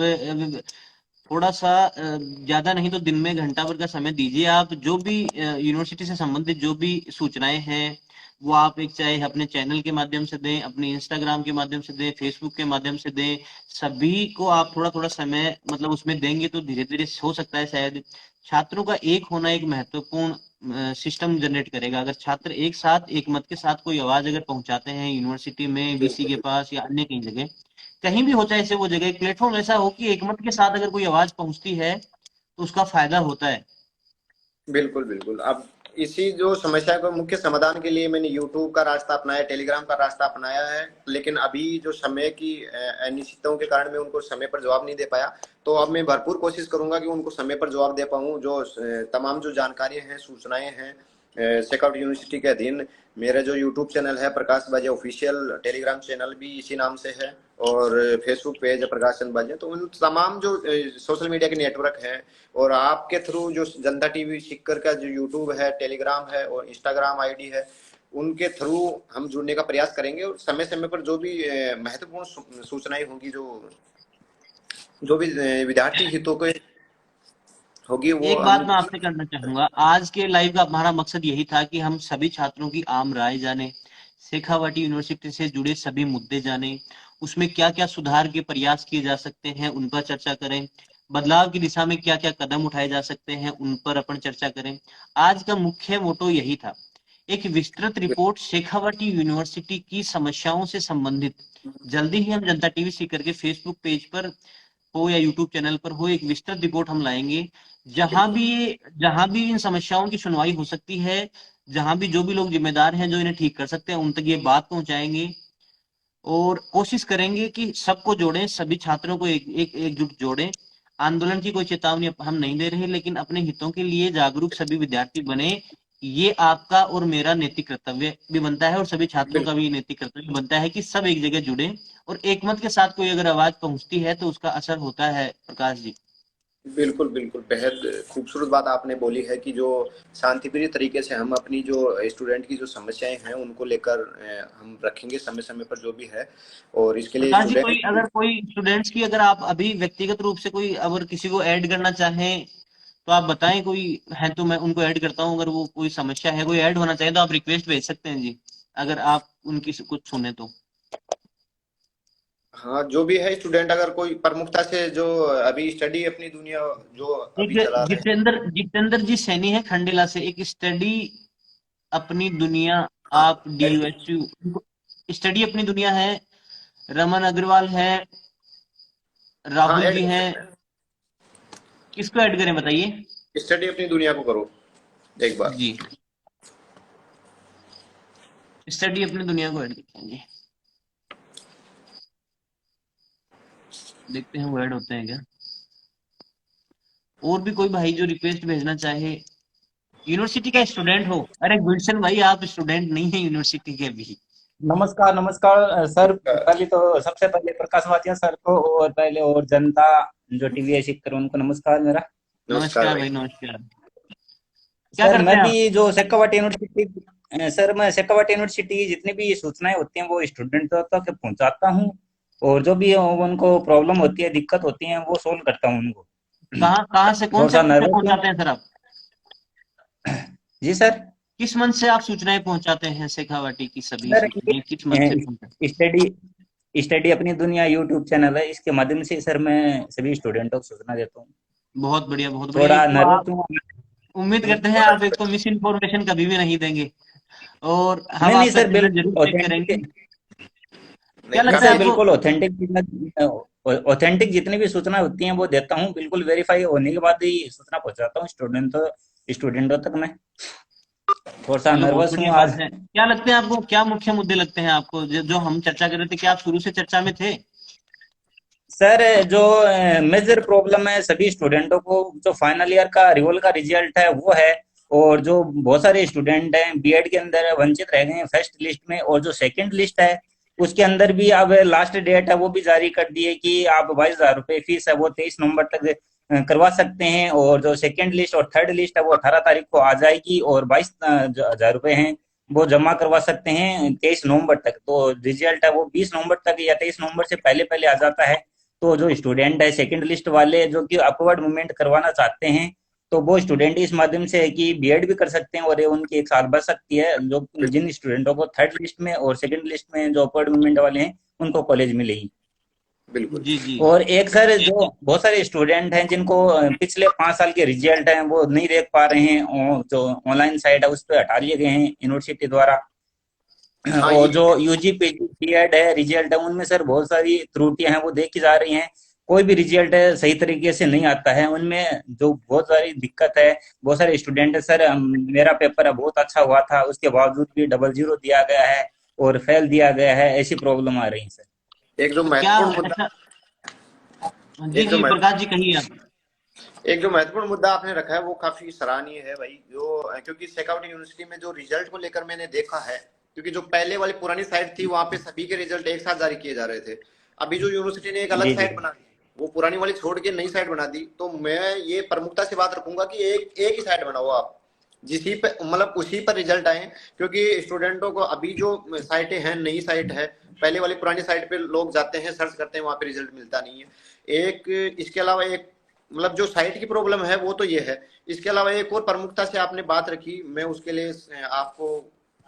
थोड़ा सा ज्यादा नहीं तो दिन में घंटा भर का समय दीजिए। आप जो भी यूनिवर्सिटी से संबंधित जो भी सूचनाएं हैं वो आप एक चाहे अपने चैनल के माध्यम से दें, अपने इंस्टाग्राम के माध्यम से दें, फेसबुक के माध्यम से दें, सभी को आप थोड़ा थोड़ा समय मतलब उसमें देंगे तो धीरे धीरे हो सकता है शायद छात्रों का एक होना एक महत्वपूर्ण सिस्टम जनरेट करेगा। अगर छात्र एक साथ एक मत के साथ कोई आवाज अगर पहुंचाते हैं यूनिवर्सिटी में, वीसी के पास या अन्य कहीं जगह, कहीं भी हो चाहे से वो जगह, एक प्लेटफॉर्म ऐसा हो कि एकमत के साथ अगर कोई आवाज पहुंचती है तो उसका फायदा होता है। बिल्कुल, बिल्कुल। अब इसी जो समस्या को मुख्य समाधान के लिए मैंने यूट्यूब का रास्ता अपनाया, टेलीग्राम का रास्ता अपनाया है, लेकिन अभी जो समय की अनिश्चितताओं के कारण मैं उनको समय पर जवाब नहीं दे पाया। तो अब मैं भरपूर कोशिश करूंगा कि उनको समय पर जवाब दे पाऊँ। जो तमाम जो जानकारियां हैं, सूचनाएं हैं, सेकआउट यूनिवर्सिटी के अधीन मेरा जो यूट्यूब चैनल है प्रकाश बाजे ऑफिशियल, टेलीग्राम चैनल भी इसी नाम से है और फेसबुक पेज है प्रकाश चंद बाजे, तो उन तमाम जो सोशल मीडिया के नेटवर्क है और आपके थ्रू जो जनता टीवी सीकर का जो यूट्यूब है, टेलीग्राम है और इंस्टाग्राम आईडी है, उनके थ्रू हम जुड़ने का प्रयास करेंगे और समय समय पर जो भी महत्वपूर्ण सूचनाएं होंगी, जो भी विद्यार्थी हितों के होगी, वो एक बात हम। मैं आपसे करना चाहूंगा, आज के लाइव का हमारा मकसद यही था कि हम सभी छात्रों की आम राय जाने, शेखावाटी यूनिवर्सिटी से जुड़े सभी मुद्दे जाने, उसमें क्या क्या सुधार के प्रयास किए जा सकते हैं उन पर चर्चा करें, बदलाव की दिशा में क्या क्या कदम उठाए जा सकते हैं उन पर अपन चर्चा करें। आज का मुख्य मोटो यही था, एक विस्तृत रिपोर्ट शेखावाटी यूनिवर्सिटी की समस्याओं से संबंधित जल्दी ही हम जनता टीवी सीकर के फेसबुक पेज पर हो या यूट्यूब चैनल पर हो, एक विस्तृत रिपोर्ट हम लाएंगे। जहां भी इन समस्याओं की सुनवाई हो सकती है, जहां भी जो भी लोग जिम्मेदार हैं जो इन्हें ठीक कर सकते हैं उन तक ये बात पहुंचाएंगे और कोशिश करेंगे कि सबको जोड़ें, सभी छात्रों को एकजुट जोड़ें। आंदोलन की कोई चेतावनी हम नहीं दे रहे, लेकिन अपने हितों के लिए जागरूक सभी विद्यार्थी बने, ये आपका और मेरा नैतिक कर्तव्य भी बनता है और सभी छात्रों का भी नैतिक कर्तव्य बनता है कि सब एक जगह जुड़े और एकमत के साथ कोई अगर आवाज पहुंचती है तो उसका असर होता है। प्रकाश जी, बिल्कुल, बिल्कुल। बेहद खूबसूरत बात आपने बोली है कि जो शांतिप्रिय तरीके से हम अपनी जो स्टूडेंट की जो समस्याएँ हैं, उनको लेकर हम रखेंगे समय-समय पर जो भी है, और इसके लिए प्रकाश जी स्टूडेंट। कोई अगर कोई स्टूडेंट्स की अगर आप अभी व्यक्तिगत रूप से कोई अगर किसी को ऐड करना चाहें तो आप बताएं, कोई है तो मैं उनको ऐड करता हूं। अगर वो कोई समस्या है, कोई ऐड होना चाहिए तो आप रिक्वेस्ट भेज सकते हैं जी, अगर आप उनकी कुछ सुने तो। हाँ, जो भी है स्टूडेंट, अगर कोई प्रमुखता से जो अभी स्टडी अपनी दुनिया जो एक अभी चला रहे हैं। जितेंद्र जितेंद्र जी सैनी है खंडेला से, एक स्टडी अपनी दुनिया, हाँ, आप DUSU, स्टडी अपनी दुनिया है, रमन अग्रवाल है, हाँ, राहुल ऐड जी कर हैं। सकते हैं। किसको ऐड करें बताइए? स्टडी अपनी दुनिया को करो एक बार। जी, स्टडी अपनी दुनिया को ऐड करेंगे। देखते हैं वो ऐड होते हैं क्या। और भी कोई भाई जो रिक्वेस्ट भेजना चाहे, यूनिवर्सिटी का स्टूडेंट हो। अरे गुलशन भाई, आप स्टूडेंट नहीं है यूनिवर्सिटी के भी? नमस्कार नमस्कार सर। पहले तो सबसे पहले प्रकाश वातिया सर को, और पहले और जनता जो टीवी शिक्षक उनको नमस्कार मेरा। नमस्कार नमस्कार भाई। भाई, नमस्कार। क्या सर करते मैं हैं आप? भी जो शेखावाटी यूनिवर्सिटी, सर मैं शेखावाटी यूनिवर्सिटी की जितनी भी सूचनाएं होती हैं वो स्टूडेंट तक पहुंचाता हूं, और जो भी उनको प्रॉब्लम होती है, दिक्कत होती है, वो सोल्व करता हूं उनको। कहाँ कहाँ से, कौन थोड़ा से सा मंच से नर्वस हूँ। पहुंचाते हैं सर आप? जी सर। किस मंच से आप सूचनाएं पहुंचाते हैं? शेखावाटी की सभी सर सूचनाएं किस मंच से पहुंचाते स्टडी स्टडी अपनी दुनिया यूट्यूब चैनल है, इसके माध्यम से सर मैं सभी स्टूडेंटों को सूचना देता हूँ। हैं? बहुत बढ़िया, बहुत बढ़िया। थोड़ा एक तो नर्वस आप, हूँ। उम्मीद करते हैं आप एक तो मिस इन्फॉर्मेशन कभी भी नहीं देंगे, और हम नहीं नहीं आपका सर, चैनल बिल्कुल जरूर चेक करेंगे। ऑथेंटिक। क्या नहीं, नहीं लगता है सर, काफी। आपको? बिल्कुल ऑथेंटिक जितनी भी सूचना होती हैं वो देता हूँ, बिल्कुल वेरीफाई होने के बाद ही सूचना पहुंचाता हूँ स्टूडेंटों तक मैं। थोड़ा सा चलो, बहुत नर्वस हूँ बढ़िया आज। बात है। क्या लगते हैं आपको, क्या मुख्य मुद्दे लगते हैं आपको, जो हम चर्चा कर रहे थे, क्या आप शुरू से चर्चा में थे? सर जो मेजर प्रॉब्लम है सभी स्टूडेंटों को, जो फाइनल ईयर का रिवोल का रिजल्ट है वो है, और जो बहुत सारे स्टूडेंट हैं बीएड के अंदर वंचित रह गए हैं फर्स्ट लिस्ट में, और जो सेकंड लिस्ट है उसके अंदर भी अब लास्ट डेट है वो भी जारी कर दी है कि आप 22,000 रुपये फीस है वो 23 नवंबर तक करवा सकते हैं, और जो सेकंड लिस्ट और थर्ड लिस्ट है वो 18 तारीख को आ जाएगी, और 22,000 रुपये हैं वो जमा करवा सकते हैं 23 नवंबर तक। तो रिजल्ट है वो 20 नवंबर तक या 23 नवंबर से पहले पहले आ जाता है। तो जो स्टूडेंट है सेकंड लिस्ट वाले जो कि अपवर्ड मूवमेंट करवाना चाहते हैं, तो वो स्टूडेंट इस माध्यम से है कि बीएड भी कर सकते हैं, और ये उनकी एक साल बच सकती है। जो जिन स्टूडेंटों को थर्ड लिस्ट में और सेकंड लिस्ट में जो अपवर्ड मूवमेंट वाले हैं उनको कॉलेज मिलेगी। बिल्कुल। जी जी। और एक सर जो बहुत सारे स्टूडेंट हैं जिनको पिछले 5 साल के रिजल्ट हैं वो नहीं देख पा रहे हैं, और जो ऑनलाइन साइट है उस पर हटा लिए गए हैं यूनिवर्सिटी द्वारा। हाँ, और ये जो यूजी पीजी बीएड है रिजल्ट है उनमें सर बहुत सारी त्रुटियां हैं वो देखी जा रही हैं। कोई भी रिजल्ट है सही तरीके से नहीं आता है, उनमें जो बहुत सारी दिक्कत है। बहुत सारे स्टूडेंट है सर, मेरा पेपर है बहुत अच्छा हुआ था उसके बावजूद भी डबल जीरो दिया गया है और फेल दिया गया है, ऐसी प्रॉब्लम आ रही है सर। एक जो क्या महत्वपूर्ण मुद्दा ऐसा? जी एक जो जी, महत्व प्रकाश जी कहिए आप। एक जो महत्वपूर्ण मुद्दा आपने रखा है वो काफी सराहनीय है भाई, जो क्योंकि शेखावटी यूनिवर्सिटी में जो रिजल्ट को लेकर मैंने देखा है, क्योंकि जो पहले वाली पुरानी साइट थी वहां पे सभी के रिजल्ट एक साथ जारी किए जा रहे थे। अभी जो यूनिवर्सिटी ने एक अलग जी जी। साइट बना दी, वो पुरानी वाली छोड़ के नई साइट बना दी, तो मैं ये प्रमुखता से बात रखूंगा कि एक एक ही साइट बनाओ आप, जिसी पे मतलब उसी पर रिजल्ट आए। क्योंकि स्टूडेंटों को अभी जो साइटें हैं, नई साइट है, पहले वाली पुरानी साइट पे लोग जाते हैं सर्च करते हैं, वहां पे रिजल्ट मिलता नहीं है। एक इसके अलावा एक मतलब जो साइट की प्रॉब्लम है वो तो ये है। इसके अलावा एक और प्रमुखता से आपने बात रखी, मैं उसके लिए आपको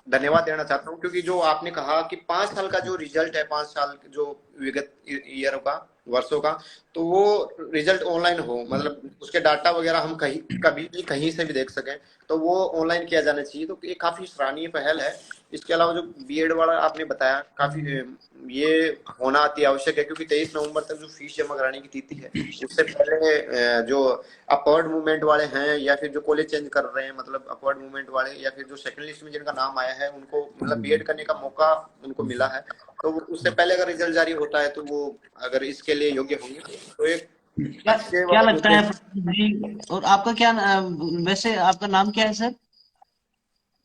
धन्यवाद देना चाहता हूँ, क्योंकि जो आपने कहा कि 5 साल का जो रिजल्ट है, 5 साल जो विगत ईयर का, वर्षों का, तो वो रिजल्ट ऑनलाइन हो, मतलब उसके डाटा वगैरह हम कहीं कभी भी कहीं से भी देख सकें, तो वो ऑनलाइन किया जाना चाहिए। तो ये काफी सराहनीय पहल है। इसके अलावा जो बीएड वाला आपने बताया, काफी ये होना अति आवश्यक है, क्योंकि 23 नवंबर तक जो फीस जमा कराने की तिथि है, उससे पहले जो अपवर्ड मूवमेंट वाले हैं या फिर जो कॉलेज चेंज कर रहे हैं, मतलब अपवर्ड मूवमेंट वाले या फिर जो सेकंड लिस्ट में जिनका नाम आया है, उनको मतलब बीएड करने का मौका उनको मिला है, तो उससे पहले अगर रिजल्ट जारी होता है तो वो अगर इसके लिए योग्य होंगे, तो एक क्या अच्छे क्या वाला लगता है उद्देश्य। प्रकाश जी? और आपका क्या वैसे आपका नाम क्या है सर?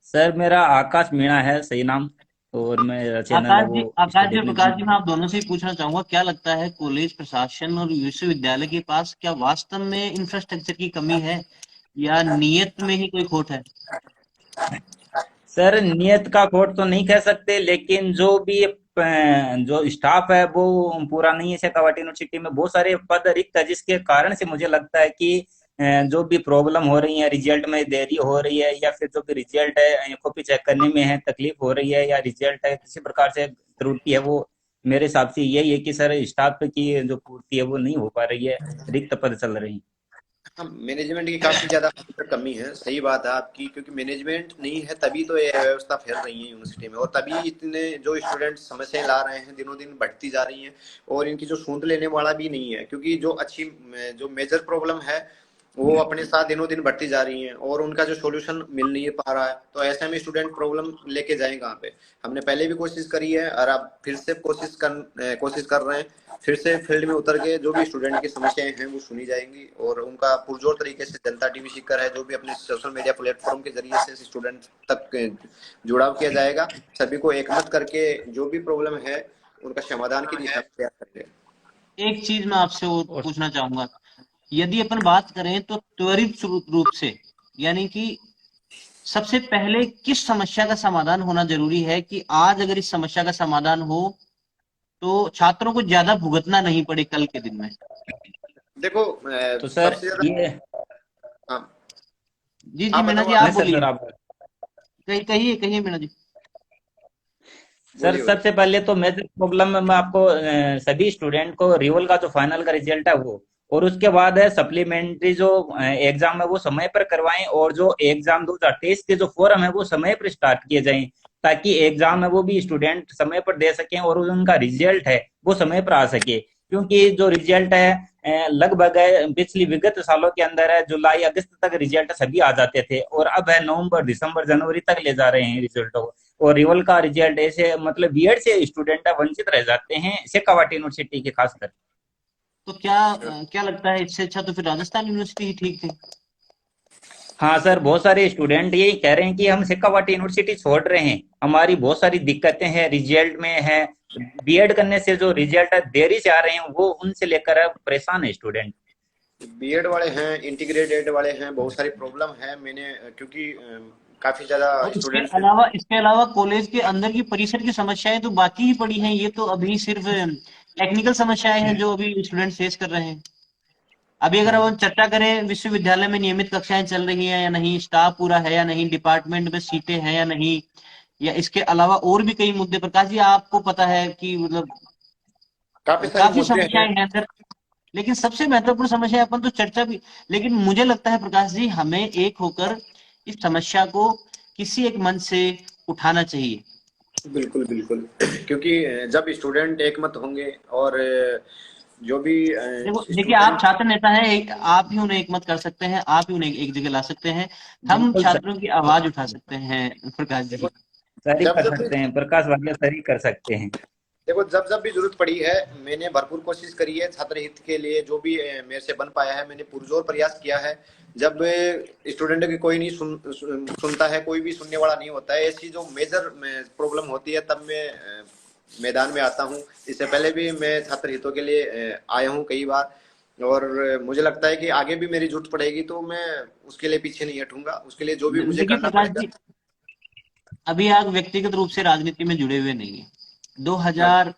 सर मेरा आकाश मीणा है सही नाम, और मेरा चैनल है आकाश वो जी, आकाश जी स्टडी और में। प्रकाश जी, मैं आप दोनों से ही पूछना चाहूंगा, क्या लगता है कॉलेज प्रशासन और विश्वविद्यालय के पास क्या वास्तव में इंफ्रास्ट्रक्चर की कमी है, या नियत में ही कोई खोट है? सर नियत का खोट तो नहीं कह सकते, लेकिन जो भी जो स्टाफ है वो पूरा नहीं है। शेखावाटी यूनिवर्सिटी में बहुत सारे पद रिक्त है, जिसके कारण से मुझे लगता है कि जो भी प्रॉब्लम हो रही है, रिजल्ट में देरी हो रही है, या फिर जो भी रिजल्ट है कॉपी चेक करने में है तकलीफ हो रही है, या रिजल्ट है किसी प्रकार से त्रुटि है वो मेरे हिसाब से यही है कि सर स्टाफ की जो पूर्ति है वो नहीं हो पा रही है, रिक्त पद चल रही हैं। हाँ, मैनेजमेंट की काफी ज्यादा कमी है, सही बात है आपकी, क्योंकि मैनेजमेंट नहीं है तभी तो ये व्यवस्था फैल रही है यूनिवर्सिटी में, और तभी इतने जो स्टूडेंट समस्याएं ला रहे हैं दिनों दिन बढ़ती जा रही हैं, और इनकी जो सूंद लेने वाला भी नहीं है, क्योंकि जो अच्छी जो मेजर प्रॉब्लम है वो अपने साथ दिनों दिन बढ़ती जा रही हैं और उनका जो सॉल्यूशन मिल नहीं पा रहा है, तो ऐसे में स्टूडेंट प्रॉब्लम लेके जाए कहाँ पे। हमने पहले भी कोशिश करी है और अब फिर से कोशिश कर रहे हैं, फिर से फील्ड में उतर के जो भी स्टूडेंट की समस्याएं हैं वो सुनी जाएंगी और उनका पुरजोर तरीके से जनता टीवी सीकर है जो भी अपने सोशल मीडिया प्लेटफॉर्म के जरिए से स्टूडेंट तक जुड़ाव किया जाएगा, सभी को एकमत करके जो भी प्रॉब्लम है उनका समाधान की दिशा में तैयार करेंगे। एक चीज मैं आपसे वो और पूछना चाहूंगा, यदि अपन बात करें तो त्वरित रूप से, यानी कि सबसे पहले किस समस्या का समाधान होना जरूरी है कि आज अगर इस समस्या का समाधान हो तो छात्रों को ज्यादा भुगतना नहीं पड़े कल के दिन में। देखो तो सर सबसे ज्यादा, ये, हाँ जी जी आप मीना बताओ जी आप। आप नहीं सर, बोलिए। सर आप, कहिए कहिए मीना जी। सर बोलिए बोलिए। सबसे पहले तो मेजर प्रॉब्लम में आपको सभी स्टूडेंट को रिवल का जो फाइनल का रिजल्ट है वो, और उसके बाद है सप्लीमेंट्री जो एग्जाम है वो समय पर करवाएं, और जो एग्जाम 2023 के जो फॉरम है वो समय पर स्टार्ट किए जाएं, ताकि एग्जाम है वो भी स्टूडेंट समय पर दे सकें और उनका रिजल्ट है वो समय पर आ सके। क्योंकि जो रिजल्ट है लगभग है पिछली विगत सालों के अंदर है जुलाई अगस्त तक रिजल्ट सभी आ जाते थे, और अब है नवंबर दिसंबर जनवरी तक ले जा रहे हैं रिजल्टों को, और रिवल का रिजल्ट ऐसे मतलब बीएड से स्टूडेंट वंचित रह जाते हैं शेखावाटी यूनिवर्सिटी के खासकर। तो क्या लगता है, इससे अच्छा तो फिर राजस्थान यूनिवर्सिटी ही ठीक थी। हाँ सर, बहुत सारे स्टूडेंट यही कह रहे हैं कि हम शेखावाटी यूनिवर्सिटी छोड़ रहे हैं, हमारी बहुत सारी दिक्कतें हैं रिजल्ट में है, बीएड करने से जो रिजल्ट है देरी से आ रहे हैं वो उनसे लेकर अब परेशान है स्टूडेंट। बीएड वाले हैं, इंटीग्रेटेड वाले हैं, बहुत सारी प्रॉब्लम है, मैंने क्योंकि काफी ज्यादा और स्टूडेंट से। इसके अलावा कॉलेज के अंदर की परिसर की समस्याएं तो बाकी ही पड़ी हैं, ये तो अभी सिर्फ टेक्निकल समस्याएं हैं जो अभी स्टूडेंट फेस कर रहे हैं। अभी अगर हम चर्चा करें विश्वविद्यालय में नियमित कक्षाएं चल रही हैं या नहीं, स्टाफ पूरा है या नहीं, डिपार्टमेंट में सीटें हैं या नहीं, या इसके अलावा और भी कई मुद्दे, प्रकाश जी आपको पता है कि मतलब काफी सारे काफी मुद्दे हैं। समस्याएं हैं सर। लेकिन सबसे महत्वपूर्ण समस्या अपन तो चर्चा भी, लेकिन मुझे लगता है प्रकाश जी हमें एक होकर इस समस्या को किसी एक मंच से उठाना चाहिए। बिल्कुल बिल्कुल क्योंकि जब स्टूडेंट एकमत होंगे और जो भी देखो देखिए, आप स्टूडेंट। छात्र नेता हैं, आप ही उन्हें एकमत कर सकते हैं, आप ही उन्हें एक जगह ला सकते हैं, हम बिल्कुल सर, छात्रों की आवाज उठा सकते हैं प्रकाश देखो जी। सर ही जब कर जब भी सकते हैं, प्रकाश वालिया सर ही कर सकते हैं। देखो जब जब भी जरूरत पड़ी है मैंने भरपूर कोशिश करी है छात्र हित के लिए, जो भी मेरे से बन पाया है मैंने पुरजोर प्रयास किया है। जब स्टूडेंट की कोई नहीं सुनता है, कोई भी सुनने वाला नहीं होता है, ऐसी जो मेजर प्रॉब्लम होती है तब मैं मैदान में आता हूँ। इससे पहले भी मैं छात्र हितों के लिए आया हूँ कई बार, और मुझे लगता है कि आगे भी मेरी जरूरत पड़ेगी तो मैं उसके लिए पीछे नहीं हटूंगा, उसके लिए जो भी मुझे देखिए करना प्रकाश पड़ेगा। जी, अभी आप व्यक्तिगत रूप से राजनीति में जुड़े हुए नहीं है। हाँ 2000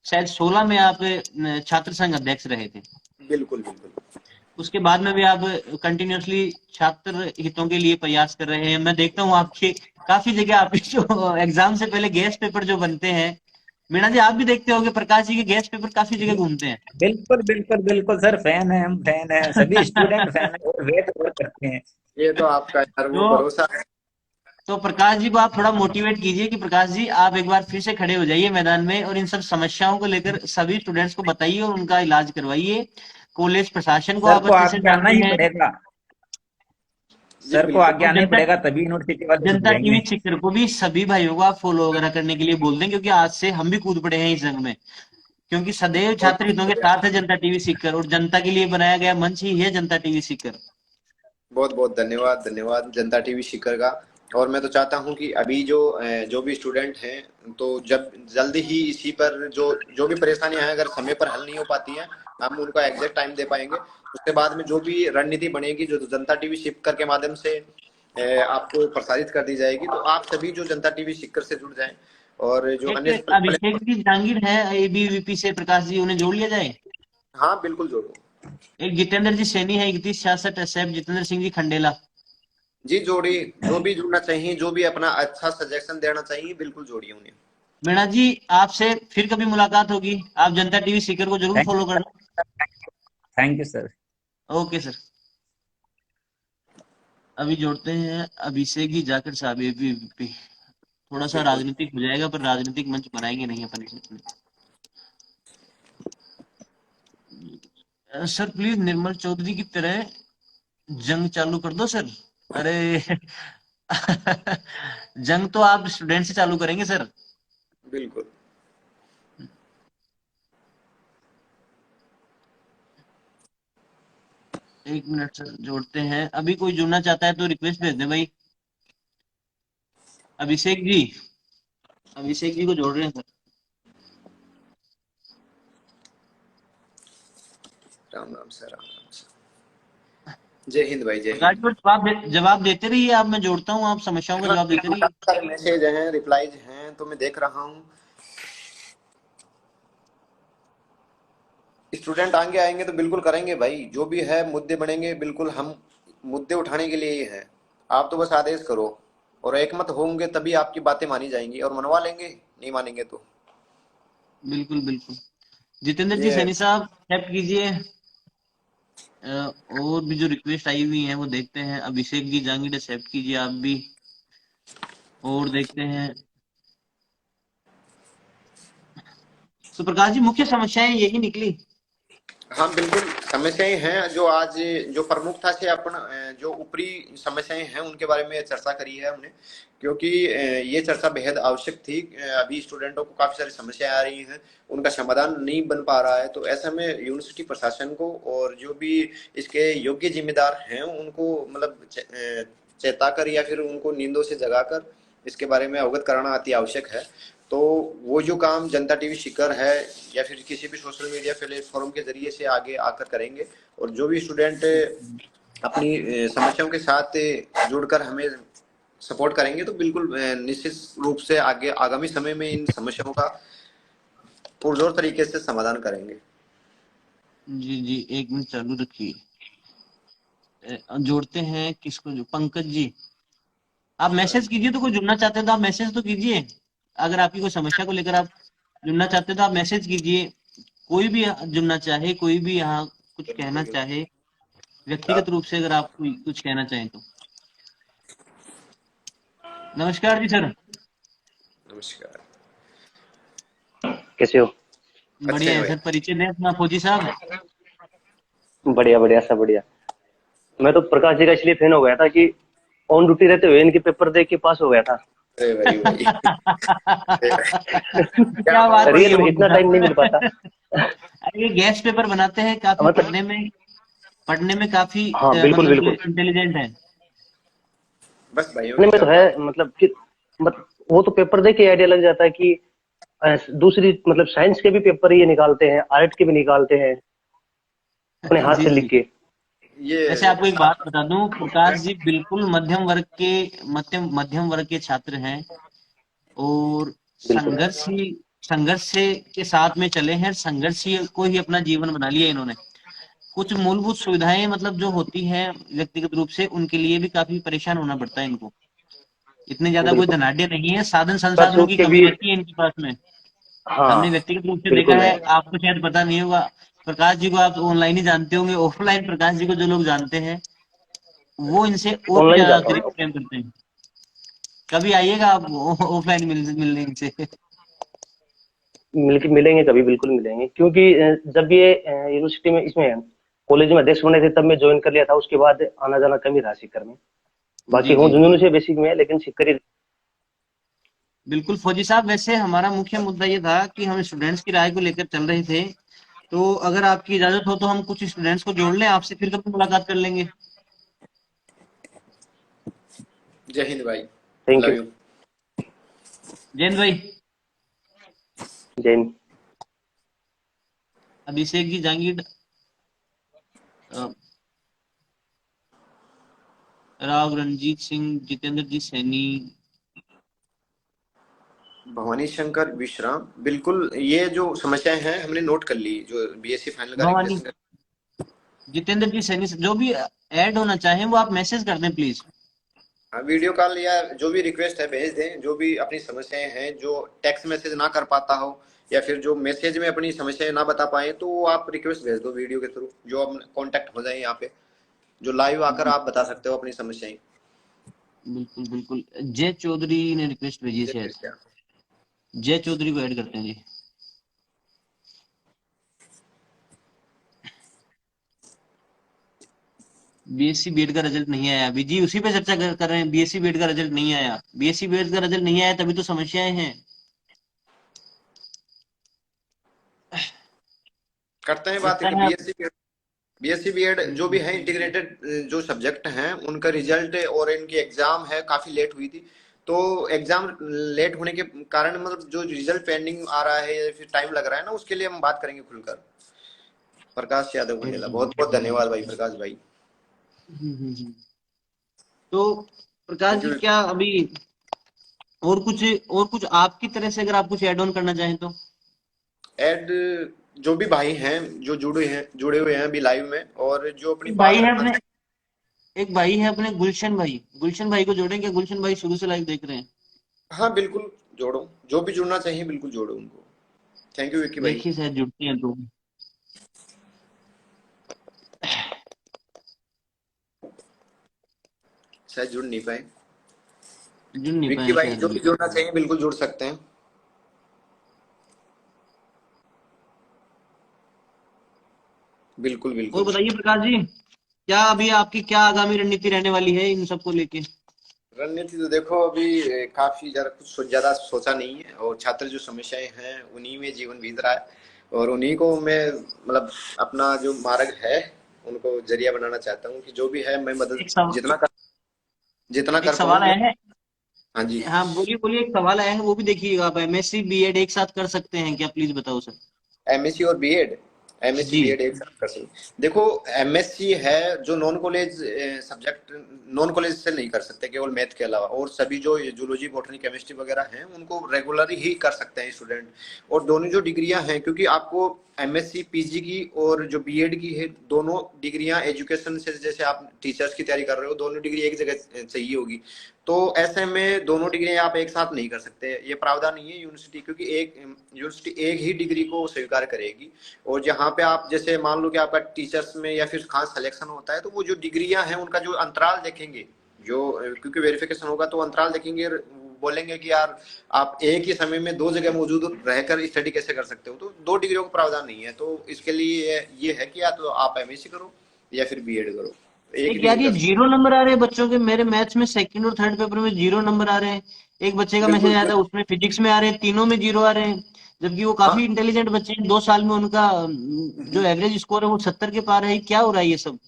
शायद 16 में आप छात्र संघ अध्यक्ष रहे थे। बिल्कुल बिल्कुल। उसके बाद में भी आप कंटिन्यूअसली छात्र हितों के लिए प्रयास कर रहे हैं। मैं देखता हूँ आपके काफी जगह आपके जो एग्जाम से पहले गेस्ट पेपर जो बनते हैं, मीणा जी आप भी देखते होंगे प्रकाश जी के गेस्ट पेपर काफी जगह घूमते हैं। बिल्कुल बिल्कुल बिल्कुल सर, फैन है, हम फैन है, सभी स्टूडेंट फैन है और वेट और करते हैं। ये तो आपका यार वो तो भरोसा है। तो प्रकाश जी को आप थोड़ा मोटिवेट कीजिए कि प्रकाश जी आप एक बार फिर से खड़े हो जाइए मैदान में और इन सब समस्याओं को लेकर सभी स्टूडेंट्स को बताइए और उनका इलाज करवाइए। कॉलेज प्रशासन को सर आप को अच्छे से आगे आना जानते ही हैं, पड़ेगा, जी सर को बिल्कुल। आगे और आना ही पड़ेगा तभी यूनिवर्सिटी वाले जनता टीवी सुधरेंगे। सीकर को भी सभी भाइयों को आप फॉलो वगैरह करने के लिए बोल दें, क्योंकि आज से हम भी कूद पड़े हैं इस जंग में। क्योंकि सदैव बहुत छात्र हितों के बढ़िया। साथ है जनता टीवी सीकर, और जनता के लिए बनाया गया मंच ही है जनता टीवी सीकर। बहुत बहुत धन्यवाद, धन्यवाद जनता टीवी शिखर का। और मैं तो चाहता हूं कि अभी जो भी स्टूडेंट हैं तो जब जल्दी ही इसी पर जो जो भी परेशानियां हैं अगर समय पर हल नहीं हो पाती हैं, हम उनका एग्जैक्ट टाइम दे पाएंगे। उसके बाद में जो भी रणनीति बनेगी जो जनता टीवी शिखर के माध्यम से आपको प्रसारित कर दी जाएगी, तो आप सभी जो जनता टीवी शिखर से जुड़ जाएं और जो एक अन्य अभिषेक जी जहांगीर है एबीवीपी से, प्रकाश जी उन्हें जोड़ लिया जाए। हाँ बिल्कुल जोड़ो। एक जितेंद्र जी सैनी है 3166 एसएफ, जितेंद्र सिंह जी खंडेला। जी जोड़िए, जो भी जुड़ना चाहिए, जो भी अपना अच्छा सजेशन देना चाहिए बिल्कुल जोड़िए उन्हें। मीणा जी, आपसे फिर कभी मुलाकात होगी। आप जनता टीवी सीकर को जरूर फॉलो करना। Thank you sir. Okay sir. अभी जोड़ते हैं अभिषेक जी जाकर साहब ABVP। थोड़ा सा बिल्कुल। राजनीतिक हो जाएगा, पर राजनीतिक मंच बनाएंगे नहीं अपन इसमें। सर प्लीज निर्मल चौधरी की तरह जंग चालू कर दो सर। अरे जंग तो आप स्टूडेंट से चालू करेंगे सर। बिल्कुल। एक मिनट सर, जोड़ते हैं। अभी कोई जुड़ना चाहता है तो रिक्वेस्ट भेज दे भाई। अभिषेक जी, अभिषेक जी को जोड़ रहे हैं sir. Ram Ram sir, Ram Ram sir. जय हिंद भाई, जय प्रकाश हिंद। पर जवाब देते रहिए आप। मैं जोड़ता हूँ, आप समस्याओं का हाँ, जवाब देते रहिए। सारे मैसेज हैं, रिप्लाईज हैं, तो मैं देख रहा हूँ। स्टूडेंट आगे आएंगे तो बिल्कुल करेंगे भाई, जो भी है मुद्दे बनेंगे, बिल्कुल हम मुद्दे उठाने के लिए ही हैं। आप तो बस आदेश करो, और एकमत होंगे तभी आपकी बातें मानी जाएंगी, और मनवा लेंगे, नहीं मानेंगे तो बिल्कुल बिल्कुल। जितेंद्र जी ये। सैनी साहब एक्सेप्ट कीजिए। और भी जो रिक्वेस्ट आई हुई है वो देखते हैं। अभिषेक जी जांगिड एक्सेप्ट कीजिए आप भी। और देखते हैं। तो प्रकाश जी, मुख्य समस्याएं यही निकली। हाँ बिल्कुल, समस्याएं हैं जो आज, जो प्रमुखता से अपन जो ऊपरी समस्याएं हैं उनके बारे में चर्चा करी है हमने, क्योंकि ये चर्चा बेहद आवश्यक थी। अभी स्टूडेंटों को काफी सारी समस्याएं आ रही हैं, उनका समाधान नहीं बन पा रहा है, तो ऐसे में यूनिवर्सिटी प्रशासन को और जो भी इसके योग्य जिम्मेदार हैं उनको मतलब चेताकर या फिर उनको नींदों से जगाकर इसके बारे में अवगत कराना अति आवश्यक है। तो वो जो काम जनता टीवी शिकर है या फिर किसी भी सोशल मीडिया प्लेटफॉर्म के जरिए से आगे आकर करेंगे, और जो भी स्टूडेंट अपनी समस्याओं के साथ जुड़कर हमें सपोर्ट करेंगे, तो बिल्कुल निश्चित रूप से आगे आगामी समय में इन समस्याओं का पुरजोर तरीके से समाधान करेंगे। जी जी, एक मिनट चालू रखिए। जोड़ते हैं किसको, जो पंकज जी। आप मैसेज कीजिए, तो कोई जुड़ना चाहते हैं तो आप मैसेज तो कीजिए। अगर आपकी कोई समस्या को लेकर आप जुड़ना चाहते हैं तो आप मैसेज कीजिए। कोई भी जुड़ना चाहे, कोई भी यहाँ कुछ कहना चाहे, व्यक्तिगत रूप से अगर आप कोई कुछ कहना चाहें तो। नमस्कार जी सर। नमस्कार। कैसे हो? अच्छे बढ़िया हैं है भाई। सर। परिचय दें अपना फौजी साहब। बढ़िया बढ़िया, सब बढ़िया। मैं तो प्रकाश जी का इसलिए फैन हो गया था कि ऑन ड्यूटी रहते हुए इनके पेपर दे के पास हो गया था। अरे भाई भाई क्या क्या बात बात है रियल ये में इतना टाइम नहीं मिल पाता। अरे ये गैस पेपर बनाते हैं, काफी मतलब पढ़ने में काफी हाँ, बिल्कुल मतलब बिल्कुल। इंटेलिजेंट है। बस भाइयों पढ़ने की में तो तरफ। है, मतलब कि वो तो पेपर दे के आइडिया लग जाता है कि दूसरी मतलब साइंस के भी पेपर ये निकालते हैं, आर्ट के भी निकालते हैं अपने हाथ जी से लिख जी। के। वैसे ये आपको एक बात बता दूं, प्रकाश जी बिल्कुल मध्यम वर्ग के छात्र हैं। और बिल्कुल संघर्ष से के साथ में चले हैं। संघर्ष ही को ही अपना जीवन बना लिया इन्होंने। कुछ मूलभूत सुविधाएं मतलब जो होती हैं व्यक्तिगत रूप से, उनके लिए भी काफी परेशान होना पड़ता है इनको। इतने ज्यादा कोई बिल्कुल। धनाढ्य नहीं है, साधन बस संसाधनों की उसके कमी भी रहती है इनके पास में। हमने हाँ, व्यक्तिगत रूप से देखा बिल्कुल है, भाई। आपको शायद पता नहीं होगा। प्रकाश जी को आप ऑनलाइन ही जानते होंगे, ऑफलाइन प्रकाश जी को जो लोग जानते हैं वो इनसे और भी ऑनलाइन ज्यादा जाता अतिरिक्त हूँ। प्रेम करते हैं। कभी आइएगा आप ऑफलाइन मिलने इनसे। मिलेंगे कभी, बिल्कुल मिलेंगे, क्योंकि जब ये यूनिवर्सिटी में इसमें कॉलेज में अध्यक्ष बने थे तब मैं ज्वाइन कर लिया था। उसके बाद आना जाना कम ही रहा सीकर में। बाकी जी हूँ जी जी, झुंझुनू से बेसिक में, लेकिन सीकर ही। बिल्कुल फौजी साहब। वैसे हमारा मुख्य मुद्दा ये था कि हम स्टूडेंट्स की राय को लेकर चल रहे थे। तो अगर आपकी इजाजत हो तो हम कुछ स्टूडेंट्स को जोड़ लें, आपसे फिर कभी मुलाकात कर लेंगे। जय हिंद भाई। Thank love you. You. Jain भाई। जैन। अभिषेक जी जांगीर, अ, राव रणजीत सिंह, जितेंद्र जी सैनी। भवानी शंकर विश्राम, बिल्कुल ये जो समस्याएं हैं हमने नोट कर ली, जो बीएससी फाइनल का भवानी, रिक्वेस्ट। जितेंद्र जी सैनी, जो भी ऐड होना चाहें वो आप मैसेज कर दें प्लीज। हाँ, वीडियो कॉल या जो भी रिक्वेस्ट है भेज दें, जो भी अपनी समस्याएं हैं, जो टेक्स्ट मैसेज ना कर पाता हो या फिर जो मैसेज में अपनी समस्याएं ना बता पाए, तो वो आप रिक्वेस्ट भेज दो वीडियो के थ्रू, जो हम कांटेक्ट हो जाए यहाँ पे, जो लाइव आकर आप बता सकते हो अपनी समस्याएं। बिल्कुल बिल्कुल। जय चौधरी ने रिक्वेस्ट भेजी है ये फिर शायद। क्या। जय चौधरी को ऐड करते हैं जी। बीएससी बीएड का रिजल्ट नहीं आया अभी जी, उसी पे चर्चा कर रहे हैं। बीएससी बीएड का रिजल्ट नहीं आया, बीएससी बीएड का रिजल्ट नहीं आया, तभी तो समस्याएं हैं। करते हैं बात लगता कि है बीएससी बीएड जो भी है इंटीग्रेटेड जो सब्जेक्ट हैं, उनका रिजल्ट और इनकी एग्जाम है काफी लेट हुई थी। तो एग्जाम लेट होने के कारण मतलब जो रिजल्ट पेंडिंग आ रहा है या फिर टाइम लग रहा है ना, उसके लिए हम बात करेंगे खुलकर। प्रकाश यादव मंडेला, बहुत बहुत धन्यवाद भाई प्रकाश भाई। तो प्रकाश थैंक जी, यू। क्या अभी और कुछ आपकी तरह से अगर आप कुछ ऐड ऑन करना चाहें तो? एड जो भी भाई हैं जो जुड़े हुए हैं अभी लाइव में, और जो अपनी एक बात भाई है रखना अपने चाहें। एक भाई है अपने गुलशन भाई को जोड़ें क्या? गुलशन भाई शुरू से लाइव देख रहे हैं। हाँ बिल्कुल, जोड़ो, जो भी जुड़ना चाहिए बिल्कुल जोड़ो उनको। थैंक यू विक्की भाई। देखिए शायद जुड़ती हैं तो। शायद जुड़ नहीं पाए। जुड़ नहीं विक्की पाए भाई, शायद जो अभी। भी जुड़ना चाहिए बिल्कुल जुड़ सकते हैं। बिल्कुल और बिल्कुल। बताइए प्रकाश जी, क्या अभी आपकी क्या आगामी रणनीति रहने वाली है इन सबको लेके? रणनीति तो देखो अभी काफी ज्यादा कुछ ज्यादा सोचा नहीं है, और छात्र जो समस्याएं हैं उन्हीं में जीवन बीत रहा है, और उन्हीं को मैं मतलब अपना जो मार्ग है उनको जरिया बनाना चाहता हूँ कि जो भी है मैं मदद एक सव, जितना एक कर सवाल पाऊँ। आया है। हाँ जी। हाँ बोलिए बोलिए, एक सवाल आया है, वो भी देखिएगा आप। एमएससी बीएड एक साथ कर सकते हैं क्या? प्लीज बताओ सर। एमएससी और बीएड, एमएससी जी। बीएड एक साथ कर सकते। देखो, एमएससी है जो non college subject, non college से नहीं कर सकते केवल मैथ के अलावा, और सभी जो जूलॉजी बॉटनी केमिस्ट्री वगैरह हैं उनको रेगुलर ही कर सकते हैं स्टूडेंट। और दोनों जो डिग्रियां हैं, क्योंकि आपको एमएससी पीजी की और जो बीएड की है, दोनों डिग्रियां एजुकेशन से, जैसे आप टीचर्स की तैयारी कर रहे हो, दोनों डिग्री एक जगह चाहिए होगी। तो ऐसे में दोनों डिग्री आप एक साथ नहीं कर सकते, ये प्रावधान नहीं है यूनिवर्सिटी, क्योंकि एक यूनिवर्सिटी एक ही डिग्री को स्वीकार करेगी। और जहाँ पे आप जैसे मान लो कि आपका टीचर्स में या फिर खास सिलेक्शन होता है, तो वो जो डिग्रियां हैं उनका जो अंतराल देखेंगे, जो क्योंकि वेरिफिकेशन होगा तो अंतराल देखेंगे, बोलेंगे कि यार आप एक ही समय में दो जगह मौजूद रहकर स्टडी कैसे कर सकते हो। तो दो डिग्रियों का प्रावधान नहीं है, तो इसके लिए ये है कि या तो आप एमएससी करो या फिर बीएड करो, एक ही एक यार डिग्री ये कर सकते जीरो नंबर आ रहे हैं बच्चों के। मेरे मैथ्स में सेकंड और थर्ड पेपर में जीरो नंबर आ रहे हैं। एक बच्चे का हो। मैसेज आया बिल्कुल। था, उसमें फिजिक्स में आ रहे हैं, तीनों में जीरो आ रहे हैं। जबकि वो हाँ काफी इंटेलिजेंट बच्चे हैं, 2 साल में उनका जो एवरेज स्कोर है वो 70 के पार है। क्या हो रहा है ये सब?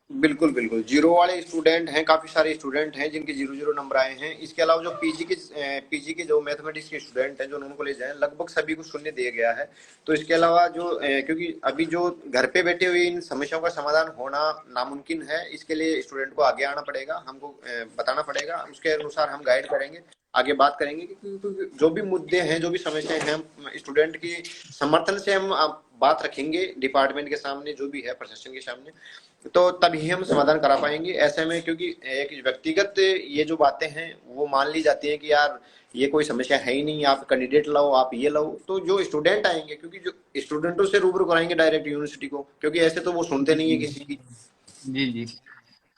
बिल्कुल बिल्कुल, जीरो वाले स्टूडेंट हैं, काफी सारे स्टूडेंट हैं जिनके जीरो जीरो नंबर आए हैं। इसके अलावा जो पीजी के जो मैथमेटिक्स के स्टूडेंट हैं जो नॉन कॉलेज हैं, लगभग सभी को शून्य दिया गया है। तो इसके अलावा जो क्योंकि अभी जो घर पे बैठे हुए इन समस्याओं का समाधान होना नामुमकिन है, इसके लिए स्टूडेंट को आगे आना पड़ेगा, हमको बताना पड़ेगा, उसके अनुसार हम गाइड करेंगे, आगे बात करेंगे कि जो भी मुद्दे हैं, जो भी समस्याएं हैं, स्टूडेंट की समर्थन से हम बात रखेंगे डिपार्टमेंट के सामने, जो भी है प्रशासन के सामने, तो तभी हम समाधान करा पाएंगे। ऐसे में क्योंकि एक व्यक्तिगत ये जो बातें हैं वो मान ली जाती है कि यार ये कोई समस्या है ही नहीं, आप कैंडिडेट लाओ, आप ये लाओ, तो जो स्टूडेंट आएंगे, क्योंकि जो स्टूडेंटों से रूबरू कराएंगे डायरेक्ट यूनिवर्सिटी को, क्योंकि ऐसे तो वो सुनते नहीं है किसी की। जी जी।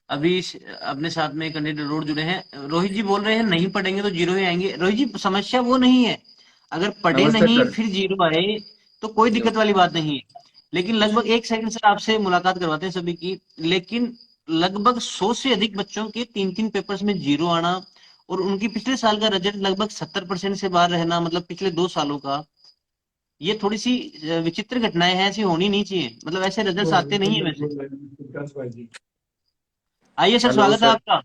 अभी अपने साथ में कैंडिडेट रोड जुड़े हैं। रोहित जी बोल रहे हैं नहीं पढ़ेंगे तो जीरो ही आएंगे। रोहित जी, समस्या वो नहीं है। अगर पढ़े नमस्ते नहीं सर। फिर जीरो आए तो कोई दिक्कत वाली बात नहीं है। लेकिन लगभग एक सेकंड से आपसे मुलाकात करवाते हैं सभी की। लेकिन लगभग 100 से अधिक बच्चों के 3-3 पेपर्स में जीरो आना, और उनकी पिछले साल का रिजल्ट लगभग 70% से बाहर रहना, मतलब पिछले 2 सालों का, ये थोड़ी सी विचित्र घटनाएं हैं। ऐसी होनी नहीं चाहिए, मतलब ऐसे रिजल्ट आते नहीं है वैसे। आइए सर, हेलो स्वागत है सर। आपका।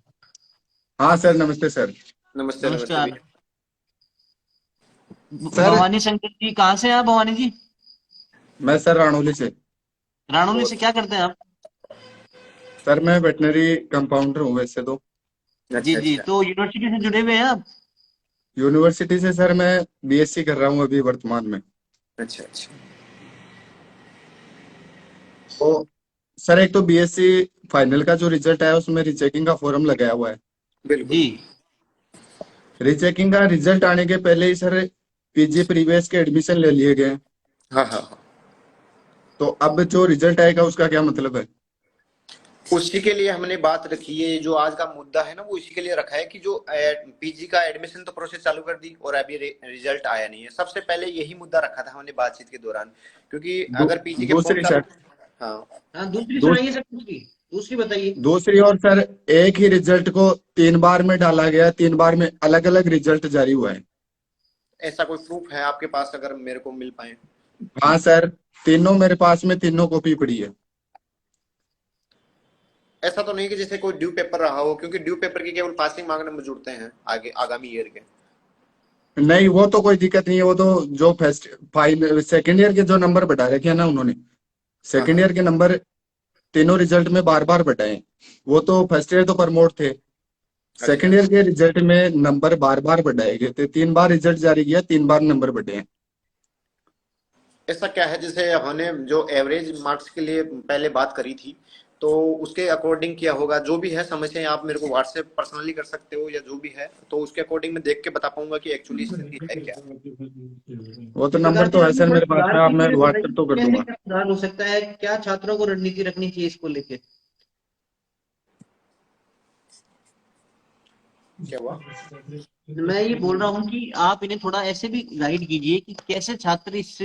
हाँ सर, नमस्ते सर। नमस्ते नमस्ते नमस्कार। भैया। सर भवानी शंकर जी, कहाँ से हैं आप भवानी जी? मैं सर राणौली से। राणौली से। बहुत क्या करते हैं आप? सर मैं वेटनरी कंपाउंडर हूँ वैसे तो। जी अच्छा जी, अच्छा तो यूनिवर्सिटी से जुड़े हुए हैं आप? यूनिवर्सिटी से सर मैं बीएससी कर रहा हूँ अभी वर्तमान में। अच्छा अच्छा। तो सर एक तो बीएससी फाइनल का जो रिजल्ट है उसमें रीचेकिंग का फॉर्म लगाया हुआ है। बिल्कुल। जी। रीचेकिंग का रिजल्ट आने के पहले ही सर पीजी प्रीवियस के एडमिशन ले लिए गए। हाँ हाँ हाँ। तो अब जो रिजल्ट आएगा उसका क्या मतलब है? उसी के लिए हमने बात रखी है, जो आज का मुद्दा है ना वो इसी के लिए रखा है कि जो पीजी का एडमिशन तो प्रोसेस चालू कर दी और अभी रिजल्ट आया नहीं है। सबसे पहले यही मुद्दा रखा था हमने बातचीत के दौरान, क्योंकि अगर पीजी के फॉर्म दूसरी चालू। सर, हाँ। हाँ, दूसरी दूस, सुनाइए सर, दूसरी दूसरी बताइए। दूसरी और सर, एक ही रिजल्ट को 3 बार में डाला गया, 3 बार में अलग अलग रिजल्ट जारी हुआ है। ऐसा कोई प्रूफ है आपके पास, अगर मेरे को मिल पाए? हाँ सर, तीनों मेरे पास में, तीनों कॉपी पड़ी है। ऐसा तो नहीं कि जैसे कोई ड्यू पेपर रहा हो, क्योंकि ड्यू पेपर की केवल पासिंग मार्क नंबर जुड़ते हैं आगे आगामी ईयर के। नहीं, वो तो कोई दिक्कत नहीं है। वो तो जो फर्स्ट फाइनल सेकेंड ईयर के जो नंबर बढ़ा रखे हैं ना उन्होंने, हाँ सेकेंड हाँ। ईयर के नंबर तीनों रिजल्ट में बार बार बढ़ाए। वो तो फर्स्ट ईयर तो प्रमोट थे, अच्छा सेकेंड ईयर अच्छा। के रिजल्ट में नंबर बार बार बढ़ाए गए थे। 3 बार रिजल्ट जारी किया, 3 बार नंबर बढ़े हैं। ऐसा क्या है, जैसे हमने जो एवरेज मार्क्स के लिए पहले बात करी थी, तो उसके अकॉर्डिंग किया होगा? जो भी है समस्या आप मेरे को व्हाट्सएप पर्सनली कर सकते हो, या जो भी है तो उसके अकॉर्डिंग मैं देख के बता पाऊंगा कि एक्चुअली स्थिति है क्या। वो तो इस नंबर प्रकार से तो है आपने सर थोड़ा मेरे पास सुधार में, आप की मैं चीजें बताइए, व्हाट्सएप तो कर कैसे दूंगा। क्या सुधार हो सकता है, क्या छात्रों को रणनीति रखनी चाहिए इसको लेके? क्या हुआ? मैं ये बोल रहा हूँ कि आप इन्हें थोड़ा ऐसे भी गाइड कीजिए कि कैसे छात्र इस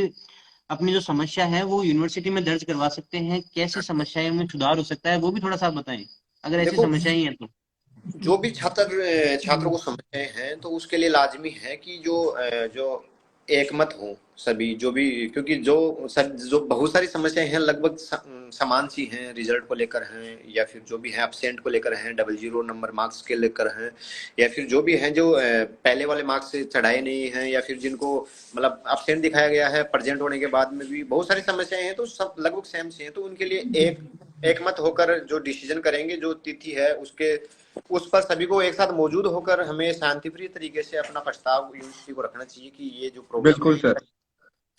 अपनी जो समस्या है वो यूनिवर्सिटी में दर्ज करवा सकते हैं, कैसे समस्याएं में सुधार हो सकता है, वो भी थोड़ा सा बताएं, अगर ऐसी देखो, समस्याएं हैं तो। जो भी छात्रों को समस्याएं हैं तो उसके लिए लाजमी है कि जो एकमत हो सभी, जो भी, क्योंकि जो बहुत सारी समस्याएं हैं लगभग समान सी हैं, रिजल्ट को लेकर हैं, या फिर जो भी है एब्सेंट को लेकर हैं, 00 नंबर मार्क्स के लेकर हैं, या फिर जो भी हैं जो पहले वाले मार्क्स से चढ़ाए नहीं हैं, या फिर जिनको मतलब एब्सेंट दिखाया गया है प्रेजेंट होने के बाद में भी बहुत सारी समस्याएं हैं, तो सब लगभग सेम सी हैं। तो उनके लिए एकमत होकर जो डिसीजन करेंगे, जो तिथि है उसके उस पर सभी को एक साथ मौजूद होकर हमें शांतिप्रिय तरीके से अपना प्रस्ताव यूनिवर्सिटी को रखना चाहिए कि ये जो प्रॉब्लम बिल्कुल है। सर।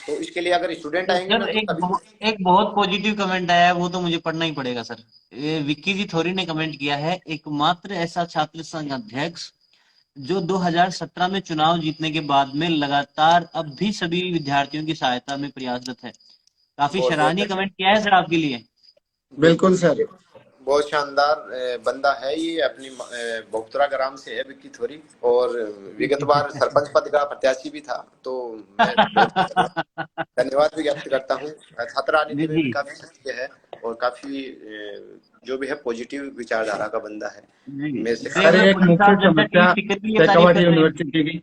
तो इसके लिए अगर स्टूडेंट तो आएंगे सर ना तो सभी को। एक बहुत पॉजिटिव कमेंट आया है, वो तो मुझे पढ़ना ही पड़ेगा सर। ये विक्की जी थोरी ने कमेंट किया है, एकमात्र ऐसा छात्र संघ अध्यक्ष जो 2017 में चुनाव जीतने के बाद में लगातार अब भी सभी विद्यार्थियों की सहायता में प्रयासरत है। काफी बहुत बहुत सराहनीय कमेंट किया है सर आपके लिए। बिल्कुल बिल्कुल। सर। बहुत शानदार बंदा है ये, अपनी बहुतरा ग्राम से है विक्की थोरी, और विगत बार सरपंच पद का प्रत्याशी भी था। तो मैं बहुत धन्यवाद भी व्यक्त करता हूँ। छात्र राजनीति में भी जी काफी सक्रिय है, और काफी जो भी है पॉजिटिव विचारधारा का बंदा है। जी। मेरे से तो एक सर बार एक पुलिस मुख्य साहब जनता टीवी समस्या स्पीकर के लिए तारीफ शेखावाटी कर रहे हैं। यूनिवर्सिटी की।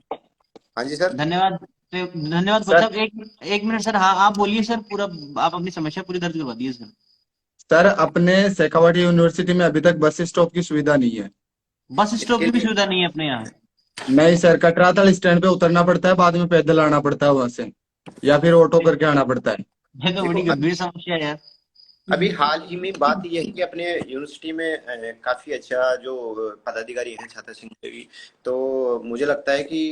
हाँ जी सर। धन्यवाद। तो धन्यवाद कोच सर, साहब, एक मिनट सर, हाँ आप बोलिए सर, पूरा आप अपनी समस्या पूरी दर्ज करवा दिए सर। सर अपने शेखावाटी यूनिवर्सिटी में अभी तक बस स्टॉप की सुविधा नहीं है। बस स्टॉप इसके की भी लिए सुविधा नहीं है अपने यहाँ? नहीं सर, कटरातल स्टैंड पे उतरना पड़ता है, बाद में पैदल आना पड़ता है वहां से, या फिर ऑटो करके आना पड़ता है। ये तो देखो, बड़ी गंभीर समस्या है यार। अभी हाल ही में बात यह है कि अपने यूनिवर्सिटी में काफी अच्छा जो पदाधिकारी हैं छात्र संघ के भी, तो मुझे लगता है कि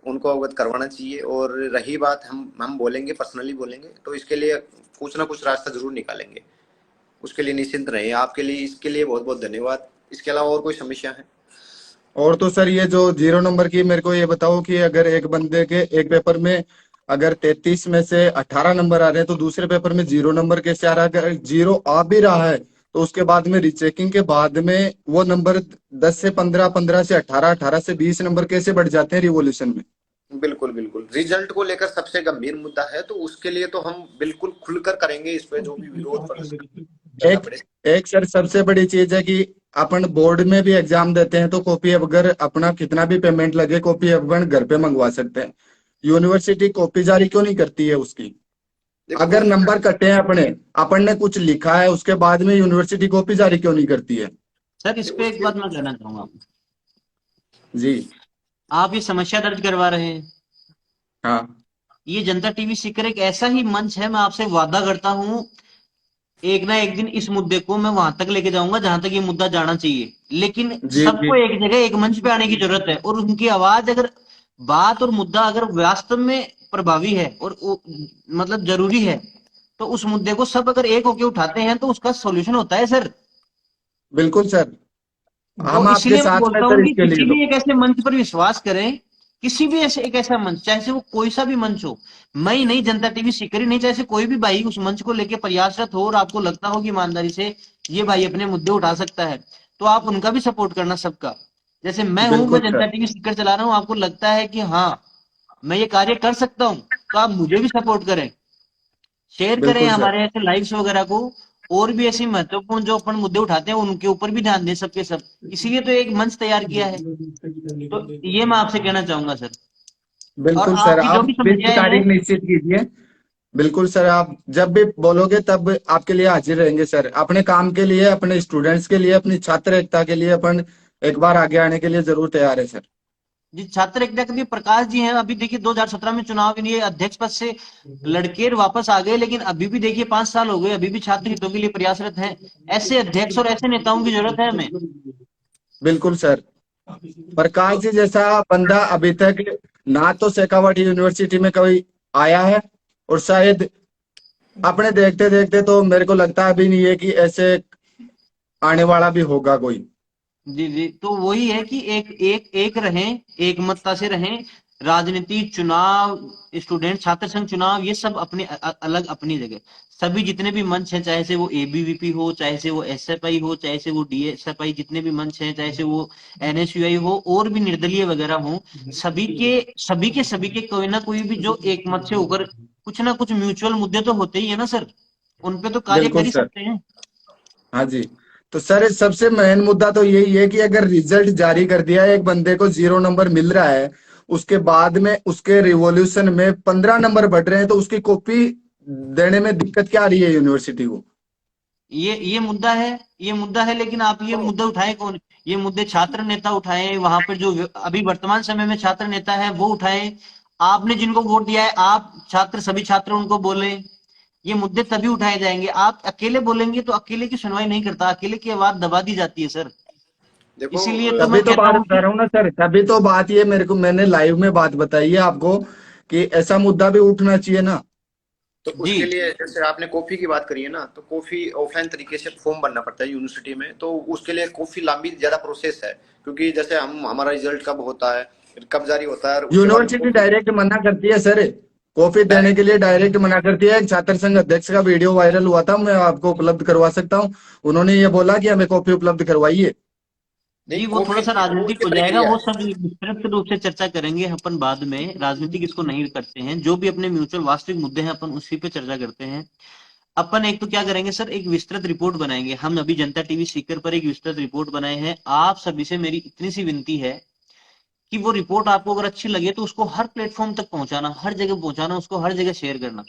उनको अवगत करवाना चाहिए। और रही बात, हम बोलेंगे, पर्सनली बोलेंगे, तो इसके लिए कुछ ना कुछ रास्ता जरूर निकालेंगे। उसके लिए निश्चिंत रहिए। आपके लिए, इसके लिए बहुत बहुत धन्यवाद। इसके अलावा और कोई समस्या है? और तो सर ये जो 0 नंबर की, मेरे को ये बताओ कि अगर एक बंदे के एक पेपर में अगर 33 में से 18 नंबर आ रहे हैं, तो दूसरे पेपर में 0 नंबर कैसे आ रहा है? अगर 0 आ भी रहा है तो उसके बाद में रीचेकिंग के बाद में वो नंबर 10 से 15, 15 से 18, 18 से 20 नंबर कैसे बढ़ जाते हैं रिवॉल्यूशन में? बिल्कुल बिल्कुल। रिजल्ट को लेकर सबसे गंभीर मुद्दा है, तो उसके लिए तो हम बिल्कुल खुलकर करेंगे इस पे, जो भी विरोध प्रदर्शन करना एक पड़े। एक सर सबसे बड़ी चीज है कि अपन बोर्ड में भी एग्जाम देते हैं तो कॉपी अगर अपना कितना भी पेमेंट लगे, कॉपी अपन घर पे मंगवा सकते हैं। यूनिवर्सिटी कॉपी जारी क्यों नहीं करती है उसकी? देखो अगर वो नंबर कटे हैं अपने, अपन ने कुछ लिखा है, उसके बाद में यूनिवर्सिटी कॉपी जारी क्यों नहीं करती है? सर इस पे एक उसके बात मैं कहना चाहूंगा। जी। आप ये समस्या दर्ज करवा रहे हैं, हाँ ये जनता टीवी सीकर एक ऐसा ही मंच है, मैं आपसे वादा करता हूं एक ना एक दिन इस मुद्दे को मैं वहां तक लेके जाऊंगा जहां तक ये मुद्दा जाना चाहिए। लेकिन जी जी। सबको एक जगह एक मंच पे आने की जरूरत है, और उनकी आवाज, अगर बात और मुद्दा अगर वास्तव में प्रभावी है और मतलब जरूरी है, तो उस मुद्दे को सब अगर एक होके उठाते हैं तो उसका सॉल्यूशन होता है सर। बिल्कुल सर। हम तो आपके इसीलिए मैं साथ में बोलता सर हूँ कि इसके लिए किसी तो। भी एक ऐसे मंच पर विश्वास करें, किसी भी ऐसे एक ऐसा मंच, चाहे से वो कोई सा भी मंच हो, मैं ही नहीं, जनता टीवी सीकर ही नहीं, चाहे से कोई भी भाई उस मंच को लेके प्रयासरत हो और आपको लगता हो कि ईमानदारी से ये भाई अपने मुद्दे उठा सकता है, तो आप उनका भी सपोर्ट करना सबका। जैसे मैं हूं, मैं बिल्कुल जनता सर। टीवी सीकर चला रहा हूं, आपको लगता है कि हाँ मैं ये कार्य कर सकता हूं, तो आप मुझे भी सपोर्ट करें, शेयर करें बिल्कुल सर। हमारे ऐसे लाइव्स वगैरह को, और भी ऐसी महत्वपूर्ण जो अपन मुद्दे उठाते हैं उनके ऊपर भी ध्यान दें सबके सब। इसीलिए तो एक मंच तैयार किया है। तो ये मैं आपसे कहना चाहूंगा सर। और बिल्कुल सर, आपकी जो आप भी फिक्स समस्याएं हैं, तारीख निश्चित कीजिए। बिल्कुल सर, आप जब भी बोलोगे तब आपके लिए हाजिर रहेंगे सर। अपने काम के लिए, अपने स्टूडेंट्स के लिए, अपनी छात्र एकता के लिए अपन एक बार आगे आने के लिए जरूर तैयार है सर। जिस छात्र एकता के लिए प्रकाश जी हैं, अभी देखिए 2017 में चुनाव के लिए अध्यक्ष पद से लड़के वापस आ गए, लेकिन अभी भी देखिए 5 साल हो गए, अभी भी छात्र हितों के लिए प्रयासरत हैं। ऐसे अध्यक्ष और ऐसे नेताओं की जरूरत है हमें। बिल्कुल सर। प्रकाश जी जैसा बंदा अभी तक ना तो शेखावाटी यूनिवर्सिटी में कभी आया है, और शायद अपने देखते देखते तो मेरे को लगता अभी नहीं है कि ऐसे आने वाला भी होगा कोई। जी जी, तो वही है कि एक एक एक रहें, एक मत्ता से रहें। राजनीति, चुनाव, स्टूडेंट छात्र संघ चुनाव, ये सब अपने अलग अपनी जगह। सभी जितने भी मंच हैं, चाहे से वो एबीवीपी हो, चाहे से वो एसएफआई हो, चाहे से वो डीएसएफआई, जितने भी मंच हैं, चाहे से वो एनएसयूआई हो और भी निर्दलीय वगैरह हो, सभी के कोई ना कोई भी जो एक मत से होकर कुछ ना कुछ म्यूचुअल मुद्दे तो होते ही है ना सर, उन पे तो कार्य कर बिल्कुल ही सर। सकते हैं। हाँ जी। तो सर सबसे मेन मुद्दा तो यही है कि अगर रिजल्ट जारी कर दिया है, एक बंदे को 0 नंबर मिल रहा है, उसके बाद में उसके रिवॉल्यूशन में 15 नंबर बढ़ रहे हैं, तो उसकी कॉपी देने में दिक्कत क्या आ रही है यूनिवर्सिटी को? ये मुद्दा है, ये मुद्दा है, लेकिन आप ये मुद्दा उठाए कौन? ये मुद्दे छात्र नेता उठाए, वहां पर जो अभी वर्तमान समय में छात्र नेता है वो उठाए। आपने जिनको वोट दिया है, आप छात्र, सभी छात्र उनको बोले। ये मुद्दे तभी उठाए जाएंगे। आप अकेले बोलेंगे तो अकेले की सुनवाई नहीं करता, अकेले की आवाज दबा दी जाती है सर। देखो इसीलिए तो मैं तभी तो कहता बात हूँ बता कि रहा हूँ ना सर, तभी तो बात ये मेरे को, मैंने लाइव में बात बताई है आपको कि ऐसा मुद्दा भी उठना चाहिए ना। तो जी उसके लिए जैसे आपने कॉफी की बात करी है ना, तो कॉफी ऑफलाइन तरीके से फॉर्म भरना पड़ता है यूनिवर्सिटी में, तो उसके लिए काफी लंबी ज्यादा प्रोसेस है, क्योंकि जैसे हम हमारा रिजल्ट कब होता है, कब जारी होता है, और उसके बाद यूनिवर्सिटी कॉफी डायरेक्ट मना करती है सर, कॉपी देने के डायरेक्ट। लिए डायरेक्ट मना करती है। एक छात्र संघ अध्यक्ष का वीडियो वायरल हुआ था, मैं आपको उपलब्ध करवा सकता हूँ। उन्होंने ये बोला कि हमें कॉपी उपलब्ध करवाइए। नहीं, जी, वो थोड़ा कॉफी सा वो राजनीतिक उसकी हो जाएगा, प्रक्रिया वो है। सब विस्तृत रूप से चर्चा करेंगे अपन बाद में। राजनीतिक इसको नहीं करते हैं, जो भी अपने म्यूचुअल वास्तविक मुद्दे हैं अपन उसी पे चर्चा करते हैं। अपन एक तो क्या करेंगे सर, एक विस्तृत रिपोर्ट बनाएंगे। हम अभी जनता टीवी सीकर पर एक विस्तृत रिपोर्ट बनाए हैं। आप सभी से मेरी इतनी सी विनती है कि वो रिपोर्ट आपको अगर अच्छी लगे तो उसको हर प्लेटफॉर्म तक पहुंचाना, हर जगह पहुंचाना, उसको हर जगह शेयर करना।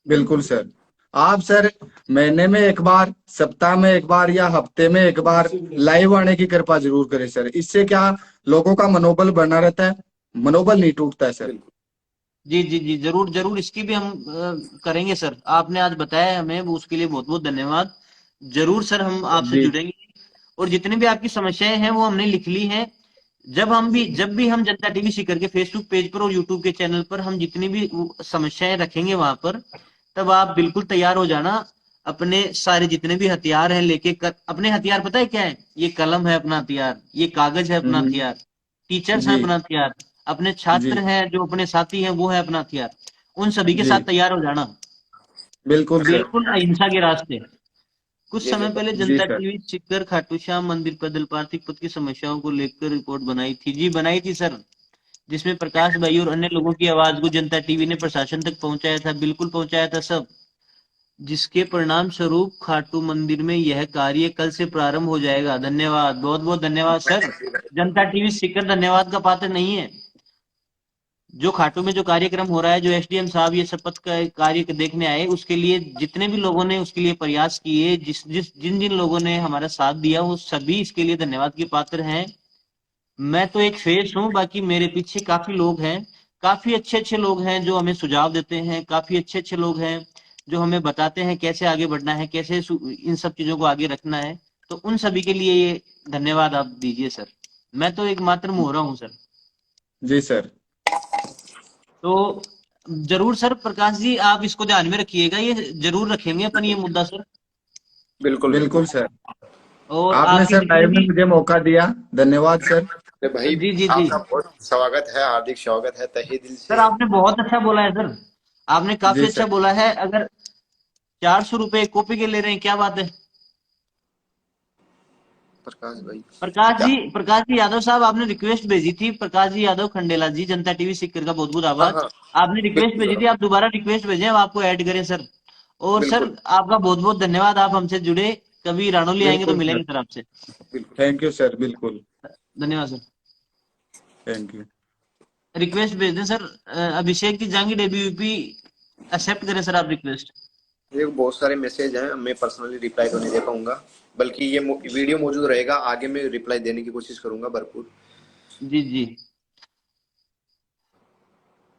बिल्कुल सर। आप सर महीने में एक बार, सप्ताह में एक बार या हफ्ते में एक बार लाइव आने की कृपा जरूर करें सर। इससे क्या लोगों का मनोबल बना रहता है, मनोबल नहीं टूटता है सर। बिल्कुल। जी जी जी, जरूर जरूर, इसकी भी हम करेंगे सर। आपने आज बताया हमें, वो उसके लिए बहुत बहुत धन्यवाद। जरूर सर, हम आपसे जी जुड़ेंगे। और जितनी भी आपकी समस्याएं हैं वो हमने लिख ली हैं। जब भी हम जनता टीवी सीकर के फेसबुक पेज पर और यूट्यूब के चैनल पर हम जितनी भी समस्याएं रखेंगे वहां पर, तब आप बिल्कुल तैयार हो जाना। अपने सारे जितने भी हथियार हैं लेके अपने हथियार पता है क्या है? ये कलम है अपना हथियार, ये कागज है अपना हम्म, हथियार, टीचर्स हैं जी अपना हथियार, अपने जी छात्र हैं जो अपने साथी हैं वो है अपना हथियार। उन सभी के जी। साथ तैयार हो जाना, बिल्कुल सर। बिल्कुल अहिंसा के रास्ते। कुछ जी समय जी पहले जी जनता सर। टीवी सीकर खाटू श्याम मंदिर पैदल पार्थिव पथ की समस्याओं को लेकर रिपोर्ट बनाई थी। जी बनाई थी सर, जिसमें प्रकाश भाई और अन्य लोगों की आवाज को जनता टीवी ने प्रशासन तक पहुंचाया था, बिल्कुल पहुंचाया था सब। जिसके परिणाम स्वरूप खाटू मंदिर में यह कार्य कल से प्रारंभ हो जाएगा। धन्यवाद, बहुत बहुत धन्यवाद सर। जनता टीवी सीकर धन्यवाद का पात्र नहीं है। जो खाटू में जो कार्यक्रम हो रहा है, जो एसडीएम साहब ये शपथ का कार्य देखने आए, उसके लिए जितने भी लोगों ने उसके लिए प्रयास किए, जिन जिन लोगों ने हमारा साथ दिया, वो सभी इसके लिए धन्यवाद के पात्र हैं। मैं तो एक फेस हूँ, बाकी मेरे पीछे काफी लोग हैं, काफी अच्छे अच्छे लोग हैं जो हमें सुझाव देते हैं, काफी अच्छे अच्छे लोग हैं जो हमें बताते हैं कैसे आगे बढ़ना है, कैसे इन सब चीजों को आगे रखना है। तो उन सभी के लिए ये धन्यवाद आप दीजिए सर। मैं तो एक मात्र मोहरा हूँ सर। जी सर। तो जरूर सर, प्रकाश जी आप इसको ध्यान में रखिएगा, ये जरूर रखेंगे अपन ये मुद्दा सर। बिल्कुल बिल्कुल बिल्कुल। सर। और आपने आपके सर जितने लाइव में भी, मुझे मौका दिया, धन्यवाद सर। अरे भाई, जी जी जी आपका बहुत स्वागत है, हार्दिक स्वागत है तहे दिल सर, से। आपने बहुत अच्छा बोला है सर, आपने काफी जी अच्छा सर। बोला है। अगर 400 रुपए कॉपी के ले रहे हैं, क्या बात है। प्रकाश भाई क्या? प्रकाश जी यादव साहब, आपने रिक्वेस्ट भेजी थी, प्रकाश जी यादव खंडेला जी, जनता टीवी सीकर का बहुत बहुत हाँ आभार। हाँ, आपने रिक्वेस्ट बिल्कुल भेजी थी, आप दोबारा रिक्वेस्ट भेजें, हम आपको ऐड करें सर। और सर, बिल्कुल आपका बहुत बहुत धन्यवाद, आप हमसे जुड़े। कभी रानोली आएंगे तो बिल्कुल सर। मिलेंगे सर आपसे। बिल्कुल। थैंक यू सर, बिल्कुल। धन्यवाद सर। Thank you. रिक्वेस्ट भेज दें सर। अभिषेक की जांगी डब्ल्यूपी एक्सेप्ट करें सर आप रिक्वेस्ट। ये बहुत सारे मैसेज हैं, मैं पर्सनली रिप्लाई तो नहीं दे पाऊंगा, बल्कि ये वीडियो मौजूद रहेगा, आगे मैं रिप्लाई देने की कोशिश करूंगा भरपूर। जी जी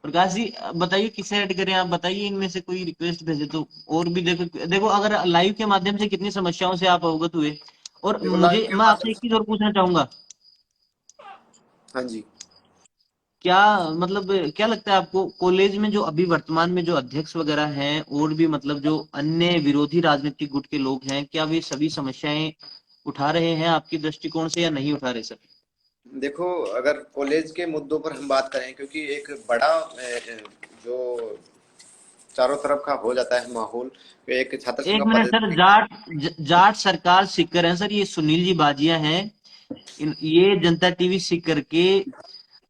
प्रकाश जी, बताइए किसे ऐड करें, आप बताइए, इनमें से कोई रिक्वेस्ट भेजे तो। और भी देखो देखो, अगर लाइव के माध्यम से कितनी समस्याओं से आप अवगत हुए। और देखो लाइव मुझे, के मैं आपसे माध्यम एक से, चीज और पूछना चाहूंगा। हाँ जी, क्या मतलब, क्या लगता है आपको, कॉलेज में जो अभी वर्तमान में जो अध्यक्ष वगैरह हैं, और भी मतलब जो अन्य विरोधी राजनीतिक गुट के लोग हैं, क्या वे सभी समस्याएं उठा रहे हैं आपकी दृष्टिकोण से, या नहीं उठा रहे सर। देखो अगर कॉलेज के मुद्दों पर हम बात करें, क्योंकि एक बड़ा जो चारों तरफ का हो जाता है माहौल, एक छात्र संघ एक का मिनट सर, पद। जाट सरकार सीकर है सर, ये सुनील जी बाजिया हैं। ये जनता टीवी सीकर के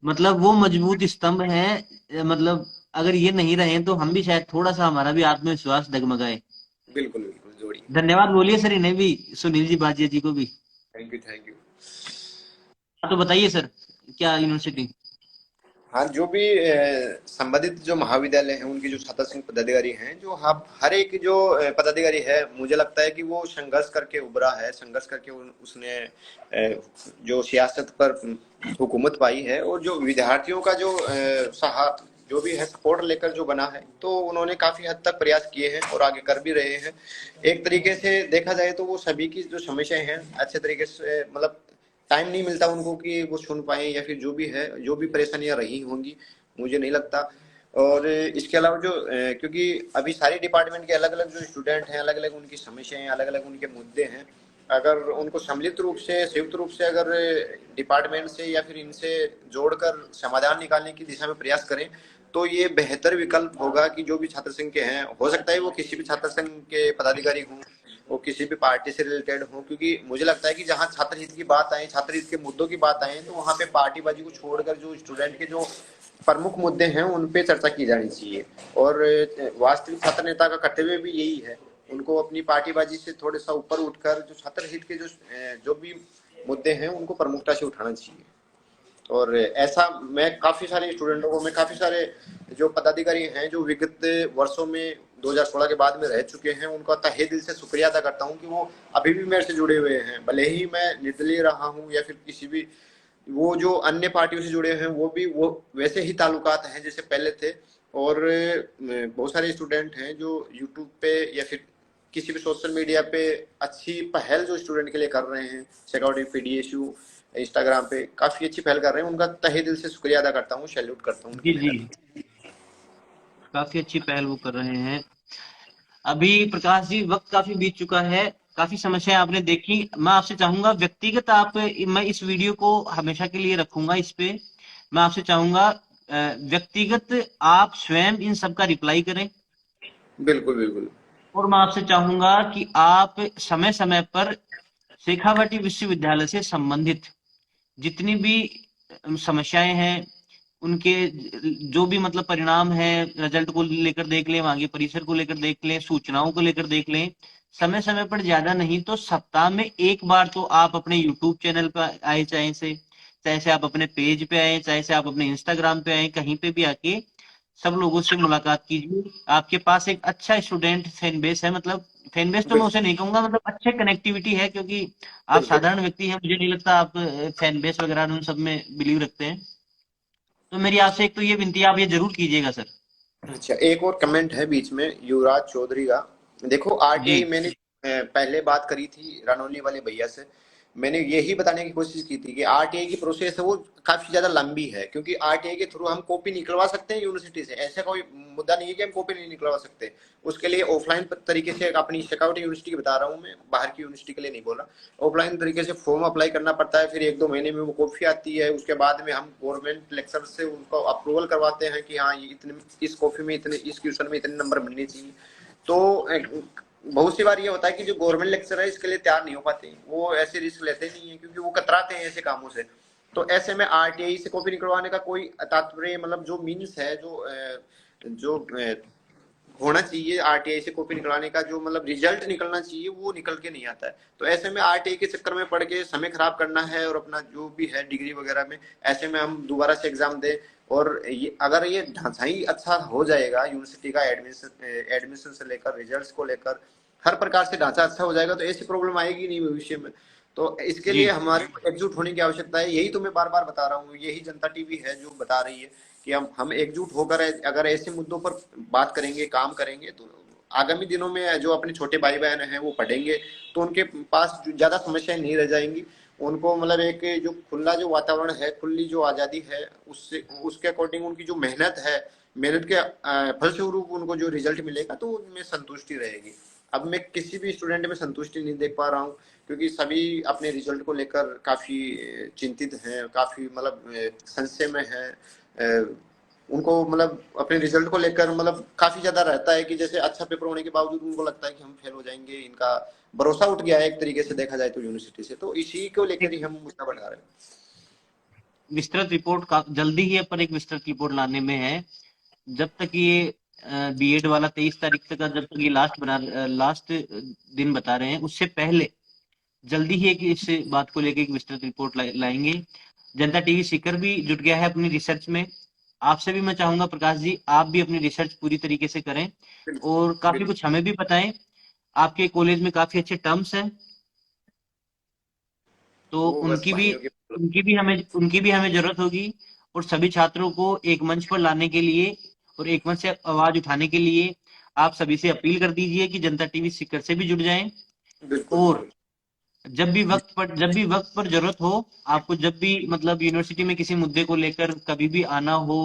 मतलब वो मजबूत स्तंभ हैं। मतलब अगर ये नहीं रहे तो हम भी शायद थोड़ा सा, हमारा भी आत्मविश्वास डगमगाए। बिल्कुल बिल्कुल जोड़ी। धन्यवाद बोलिए सर इन्हें भी, सुनील जी बाजिया जी को भी। Thank you thank you. हाँ, तो बताइए सर, क्या यूनिवर्सिटी। हाँ, जो भी संबंधित जो महाविद्यालय हैं उनकी जो छात्र संघ पदाधिकारी हैं, जो हर एक जो पदाधिकारी है, मुझे लगता है कि वो संघर्ष करके उभरा है, संघर्ष करके उसने जो सियासत पर हुकूमत पाई है, और जो विद्यार्थियों का जो सहा जो भी है सपोर्ट लेकर जो बना है, तो उन्होंने काफी हद तक प्रयास किए हैं और आगे कर भी रहे हैं। एक तरीके से देखा जाए तो वो सभी की जो समस्याएं हैं अच्छे तरीके से, मतलब टाइम नहीं मिलता उनको कि वो सुन पाए, या फिर जो भी है, जो भी परेशानियां रही होंगी, मुझे नहीं लगता। और इसके अलावा जो क्योंकि अभी सारे डिपार्टमेंट के अलग अलग जो स्टूडेंट हैं, अलग अलग उनकी समस्याएं हैं, अलग अलग उनके मुद्दे हैं, अगर उनको सम्मिलित रूप से, संयुक्त रूप से अगर डिपार्टमेंट से या फिर इनसे जोड़कर समाधान निकालने की दिशा में प्रयास करें, तो ये बेहतर विकल्प होगा कि जो भी छात्र संघ के हैं, हो सकता है वो किसी भी छात्र संघ के पदाधिकारी हों, वो किसी भी पार्टी से रिलेटेड हो, क्योंकि मुझे लगता है कि जहां छात्र हित की बात आए, छात्र हित के मुद्दों की बात आए, तो वहां पे पार्टीबाजी को छोड़कर जो स्टूडेंट के जो प्रमुख मुद्दे हैं उन पे चर्चा की जानी चाहिए। और वास्तविक छात्र नेता का कर्तव्य भी यही है, उनको अपनी पार्टीबाजी से थोड़ा सा ऊपर उठकर जो छात्र हित के जो भी मुद्दे हैं उनको प्रमुखता से उठाना चाहिए। और ऐसा मैं काफी सारे स्टूडेंटों को, मैं काफी सारे जो पदाधिकारी हैं जो विगत वर्षों में 2016 के बाद में रह चुके हैं, उनका तहे दिल से शुक्रिया अदा करता हूं कि वो अभी भी मेरे से जुड़े हुए हैं, भले ही मैं निर्दलीय रहा हूं या फिर किसी भी वो जो अन्य पार्टियों से जुड़े हैं, वो भी वो वैसे ही ताल्लुकात हैं जैसे पहले थे। और बहुत सारे स्टूडेंट हैं जो यूट्यूब पे या फिर किसी भी सोशल मीडिया पे अच्छी पहल जो स्टूडेंट के लिए कर रहे हैं, चेकआउट पीडीएसयू इंस्टाग्राम पे काफी अच्छी पहल कर रहे हैं, उनका तहे दिल से शुक्रिया अदा करता हूँ, सैल्यूट करता हूँ उनकी जी जी, मेहनत को। काफी अच्छी पहल वो कर रहे हैं। अभी प्रकाश जी, वक्त काफी बीत चुका है, काफी समस्याएं आपने देखी। मैं आपसे चाहूंगा व्यक्तिगत, आप, मैं इस वीडियो को हमेशा के लिए रखूंगा इस पे। मैं आपसे चाहूंगा व्यक्तिगत आप स्वयं इन सब का रिप्लाई करें। बिल्कुल बिल्कुल। और मैं आपसे चाहूंगा कि आप समय समय पर शेखावाटी विश्वविद्यालय से संबंधित जितनी भी समस्याएं हैं, उनके जो भी मतलब परिणाम है, रिजल्ट को लेकर देख लें, आगे परिसर को लेकर देख लें, सूचनाओं को लेकर देख लें। समय समय पर, ज्यादा नहीं तो सप्ताह में एक बार तो आप अपने यूट्यूब चैनल पर आए, चाहे से आप अपने पेज पे आए, चाहे से आप अपने इंस्टाग्राम पे आए, कहीं पे भी आके सब लोगों से मुलाकात कीजिए। आपके पास एक अच्छा स्टूडेंट फैन बेस है, मतलब फैन बेस तो मैं उसे नहीं कहूंगा, मतलब अच्छे कनेक्टिविटी है, क्योंकि आप बिल्कुल। साधारण व्यक्ति हैं, मुझे नहीं लगता आप फैन बेस वगैरह उन सब में बिलीव रखते हैं। तो मेरी आपसे एक तो ये विनती है, आप ये जरूर कीजिएगा सर। अच्छा, एक और कमेंट है बीच में युवराज चौधरी का। देखो जी आरटीआई मैंने पहले बात करी थी रानौली वाले भैया से, मैंने यही बताने की कोशिश की थी कि आरटीआई की प्रोसेस है वो काफी ज्यादा लंबी है, क्योंकि आरटीआई के थ्रू हम कॉपी निकलवा सकते हैं यूनिवर्सिटी से, ऐसा कोई मुद्दा नहीं है कि हम कॉपी नहीं निकलवा सकते। उसके लिए ऑफलाइन तरीके से, अपनी शेखावटी यूनिवर्सिटी की बता रहा हूँ मैं, बाहर की यूनिवर्सिटी के लिए नहीं बोल रहा, ऑफलाइन तरीके से फॉर्म अप्लाई करना पड़ता है, फिर 1-2 महीने में वो कॉपी आती है। उसके बाद में हम गवर्नमेंट लेक्चर से उनको अप्रूवल करवाते हैं कि हाँ ये इतने, इस कॉपी में इतने, इस क्वेश्चन में इतने नंबर मिलने चाहिए। तो बहुत सी बार ये होता है कि जो गवर्नमेंट लेक्चर है इसके लिए तैयार नहीं हो पाते, वो ऐसे रिस्क लेते नहीं है क्योंकि वो कतराते हैं ऐसे कामों से। तो ऐसे में आरटीआई से कॉपी निकलवाने का कोई तात्पर्य, मतलब जो मीन्स है, जो होना चाहिए आरटीआई से कॉपी निकलाने का, जो मतलब रिजल्ट निकलना चाहिए वो निकल के नहीं आता है। तो ऐसे में आरटीआई के चक्कर में पड़ के समय खराब करना है और अपना जो भी है डिग्री वगैरह में, ऐसे में हम दोबारा से एग्जाम दें। और ये अगर ये ढांचा ही अच्छा हो जाएगा यूनिवर्सिटी का, एडमिशन से लेकर रिजल्ट्स को लेकर हर प्रकार से ढांचा अच्छा हो जाएगा, तो ऐसी प्रॉब्लम आएगी नहीं भविष्य में। तो इसके जी लिए हमारे को एकजुट होने की आवश्यकता है। यही तो मैं बार बार बता रहा हूँ, यही जनता टीवी है जो बता रही है कि हम एकजुट होकर अगर ऐसे मुद्दों पर बात करेंगे, काम करेंगे, तो आगामी दिनों में जो अपने छोटे भाई बहन हैं वो पढ़ेंगे तो उनके पास ज्यादा समस्याएं नहीं रह जाएंगी। उनको मतलब एक जो खुला जो वातावरण है, खुली जो आजादी है, उससे उसके अकॉर्डिंग उनकी जो मेहनत है, मेहनत के फलस्वरूप उनको जो रिजल्ट मिलेगा तो उनमें संतुष्टि रहेगी। अब मैं किसी भी स्टूडेंट में संतुष्टि नहीं देख पा रहा हूँ, क्योंकि सभी अपने रिजल्ट को लेकर काफी चिंतित हैं, काफी मतलब संशय में है। उनको मतलब अपने रिजल्ट को लेकर मतलब काफी ज्यादा रहता है कि जैसे अच्छा पेपर होने के बावजूद उनको लगता है कि हम फेल हो जाएंगे, इनका भरोसा उठ गया है एक तरीके से देखा जाए तो यूनिवर्सिटी से। तो इसी को लेकर ही हम मुद्दा बढ़ा रहे हैं। विस्तृत रिपोर्ट का जल्दी ही अपन एक विस्तृत रिपोर्ट लाने में है। जब तक ये बीएड वाला 23 तारीख तक का जब तक ये लास्ट दिन बता रहे हैं, उससे पहले जल्दी ही एक इस बात को लेकर एक विस्तृत रिपोर्ट लाएंगे। जनता टीवी सीकर भी जुट गया है अपनी रिसर्च में। आपसे भी मैं चाहूंगा प्रकाश जी, आप भी अपनी रिसर्च पूरी तरीके से करें और काफी कुछ हमें भी बताएं। आपके कॉलेज में काफी अच्छे टर्म्स हैं, तो वो बस भाइयों की उनकी भी हमें जरूरत होगी। और सभी छात्रों को एक मंच पर लाने के लिए और एक मंच से आवाज उठाने के लिए आप सभी से अपील कर दीजिए कि जनता टीवी सीकर से भी जुड़ जाएं। बिल्कुल और जब भी वक्त पर जरूरत हो, आपको जब भी मतलब यूनिवर्सिटी में किसी मुद्दे को लेकर कभी भी आना हो,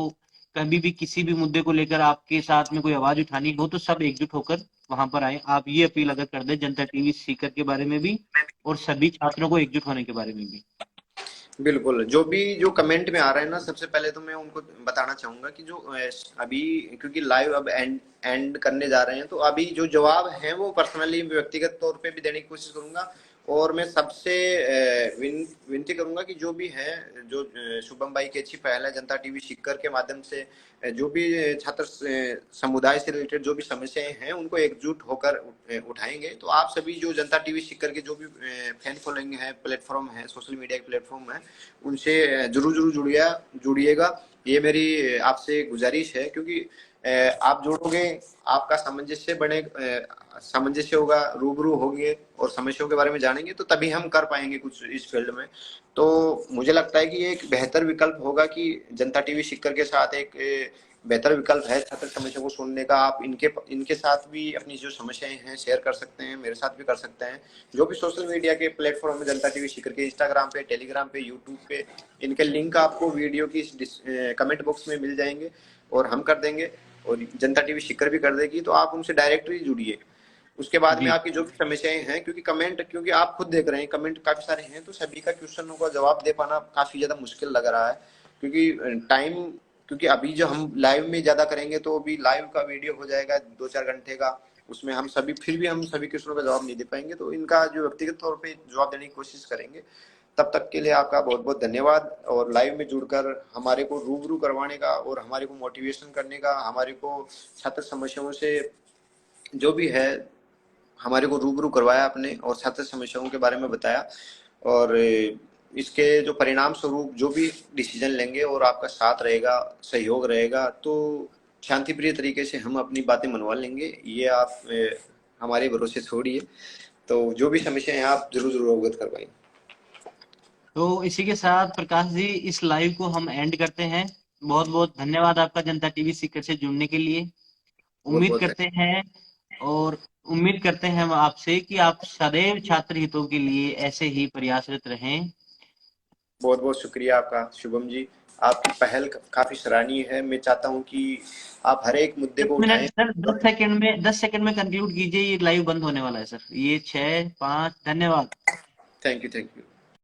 कभी भी किसी भी मुद्दे को लेकर आपके साथ में कोई आवाज उठानी हो, तो सब एकजुट होकर वहां पर आए। आप ये अपील अगर कर दे जनता टीवी सीकर के बारे में भी और सभी छात्रों को एकजुट होने के बारे में भी। बिल्कुल, जो कमेंट में आ रहे हैं ना, सबसे पहले तो मैं उनको बताना चाहूंगा कि जो अभी क्योंकि लाइव अब एंड करने जा रहे हैं, तो अभी जो जवाब है वो पर्सनली व्यक्तिगत तौर पे भी देने की कोशिश करूंगा। और मैं सबसे विनती करूंगा कि जो भी है, जो शुभम भाई की अच्छी पहल है जनता टीवी सीकर के माध्यम से, जो भी छात्र समुदाय से रिलेटेड जो भी समस्याएं हैं उनको एकजुट होकर उठाएंगे। तो आप सभी जो जनता टीवी सीकर के जो भी फैन फॉलोइंग है, प्लेटफॉर्म है, सोशल मीडिया के प्लेटफॉर्म है, उनसे जरूर जुड़िएगा। ये मेरी आपसे गुजारिश है, क्योंकि आप जुड़ोगे, आपका सामंजस्य होगा, रूबरू होंगे और समस्याओं के बारे में जानेंगे, तो तभी हम कर पाएंगे कुछ इस फील्ड में। तो मुझे लगता है कि ये एक बेहतर विकल्प होगा कि जनता टीवी सीकर के साथ एक बेहतर विकल्प है छात्र समस्या को सुनने का। आप इनके साथ भी अपनी जो समस्याएं हैं शेयर कर सकते हैं, मेरे साथ भी कर सकते हैं। जो भी सोशल मीडिया के प्लेटफॉर्म है जनता टीवी सीकर के, इंस्टाग्राम पे, टेलीग्राम पे, यूट्यूब पे, इनके लिंक आपको वीडियो की कमेंट बॉक्स में मिल जाएंगे और हम कर देंगे और जनता टीवी सीकर भी कर देगी। तो आप उनसे डायरेक्टली जुड़िए। उसके बाद में आपकी जो भी समस्याएं हैं, क्योंकि आप खुद देख रहे हैं कमेंट काफी सारे हैं, तो सभी का क्वेश्चनों का जवाब दे पाना काफी ज्यादा मुश्किल लग रहा है, क्योंकि अभी जो हम लाइव में ज्यादा करेंगे तो अभी लाइव का वीडियो हो जाएगा 2-4 घंटे का, उसमें हम सभी क्वेश्चनों का जवाब नहीं दे पाएंगे। तो इनका जो व्यक्तिगत तौर पे जवाब देने की कोशिश करेंगे। तब तक के लिए आपका बहुत बहुत धन्यवाद। और लाइव में जुड़कर हमारे को रूबरू करवाने का और हमारे को मोटिवेशन करने का, हमारे को छात्र समस्याओं से जो भी है हमारे को रूबरू करवाया आपने और छात्र समस्याओं के बारे में बताया। और इसके जो परिणाम स्वरूप जो भी डिसीजन लेंगे और आपका साथ रहेगा, सहयोग रहेगा, तो शांति प्रिय तरीके से हम अपनी बातें मनवा लेंगे। ये आप हमारे भरोसे छोड़िए। तो जो भी समस्या है आप जरूर अवगत करवाएं। तो इसी के साथ प्रकाश जी इस लाइव को हम एंड करते हैं। बहुत बहुत धन्यवाद आपका जनता टीवी सीकर से जुड़ने के लिए। उम्मीद करते हैं और उम्मीद करते हैं हम आपसे कि आप सदैव छात्र हितों के लिए ऐसे ही प्रयासरत रहें। बहुत बहुत शुक्रिया आपका शुभम जी, आपकी पहल काफी सराहनीय है। मैं चाहता हूं कि आप हर एक मुद्दे को 1 मिनट उठाएं। सर, 10 सेकंड में कंक्लूड कीजिए, ये लाइव बंद होने वाला है सर। ये 6 5 धन्यवाद। Thank you, thank you.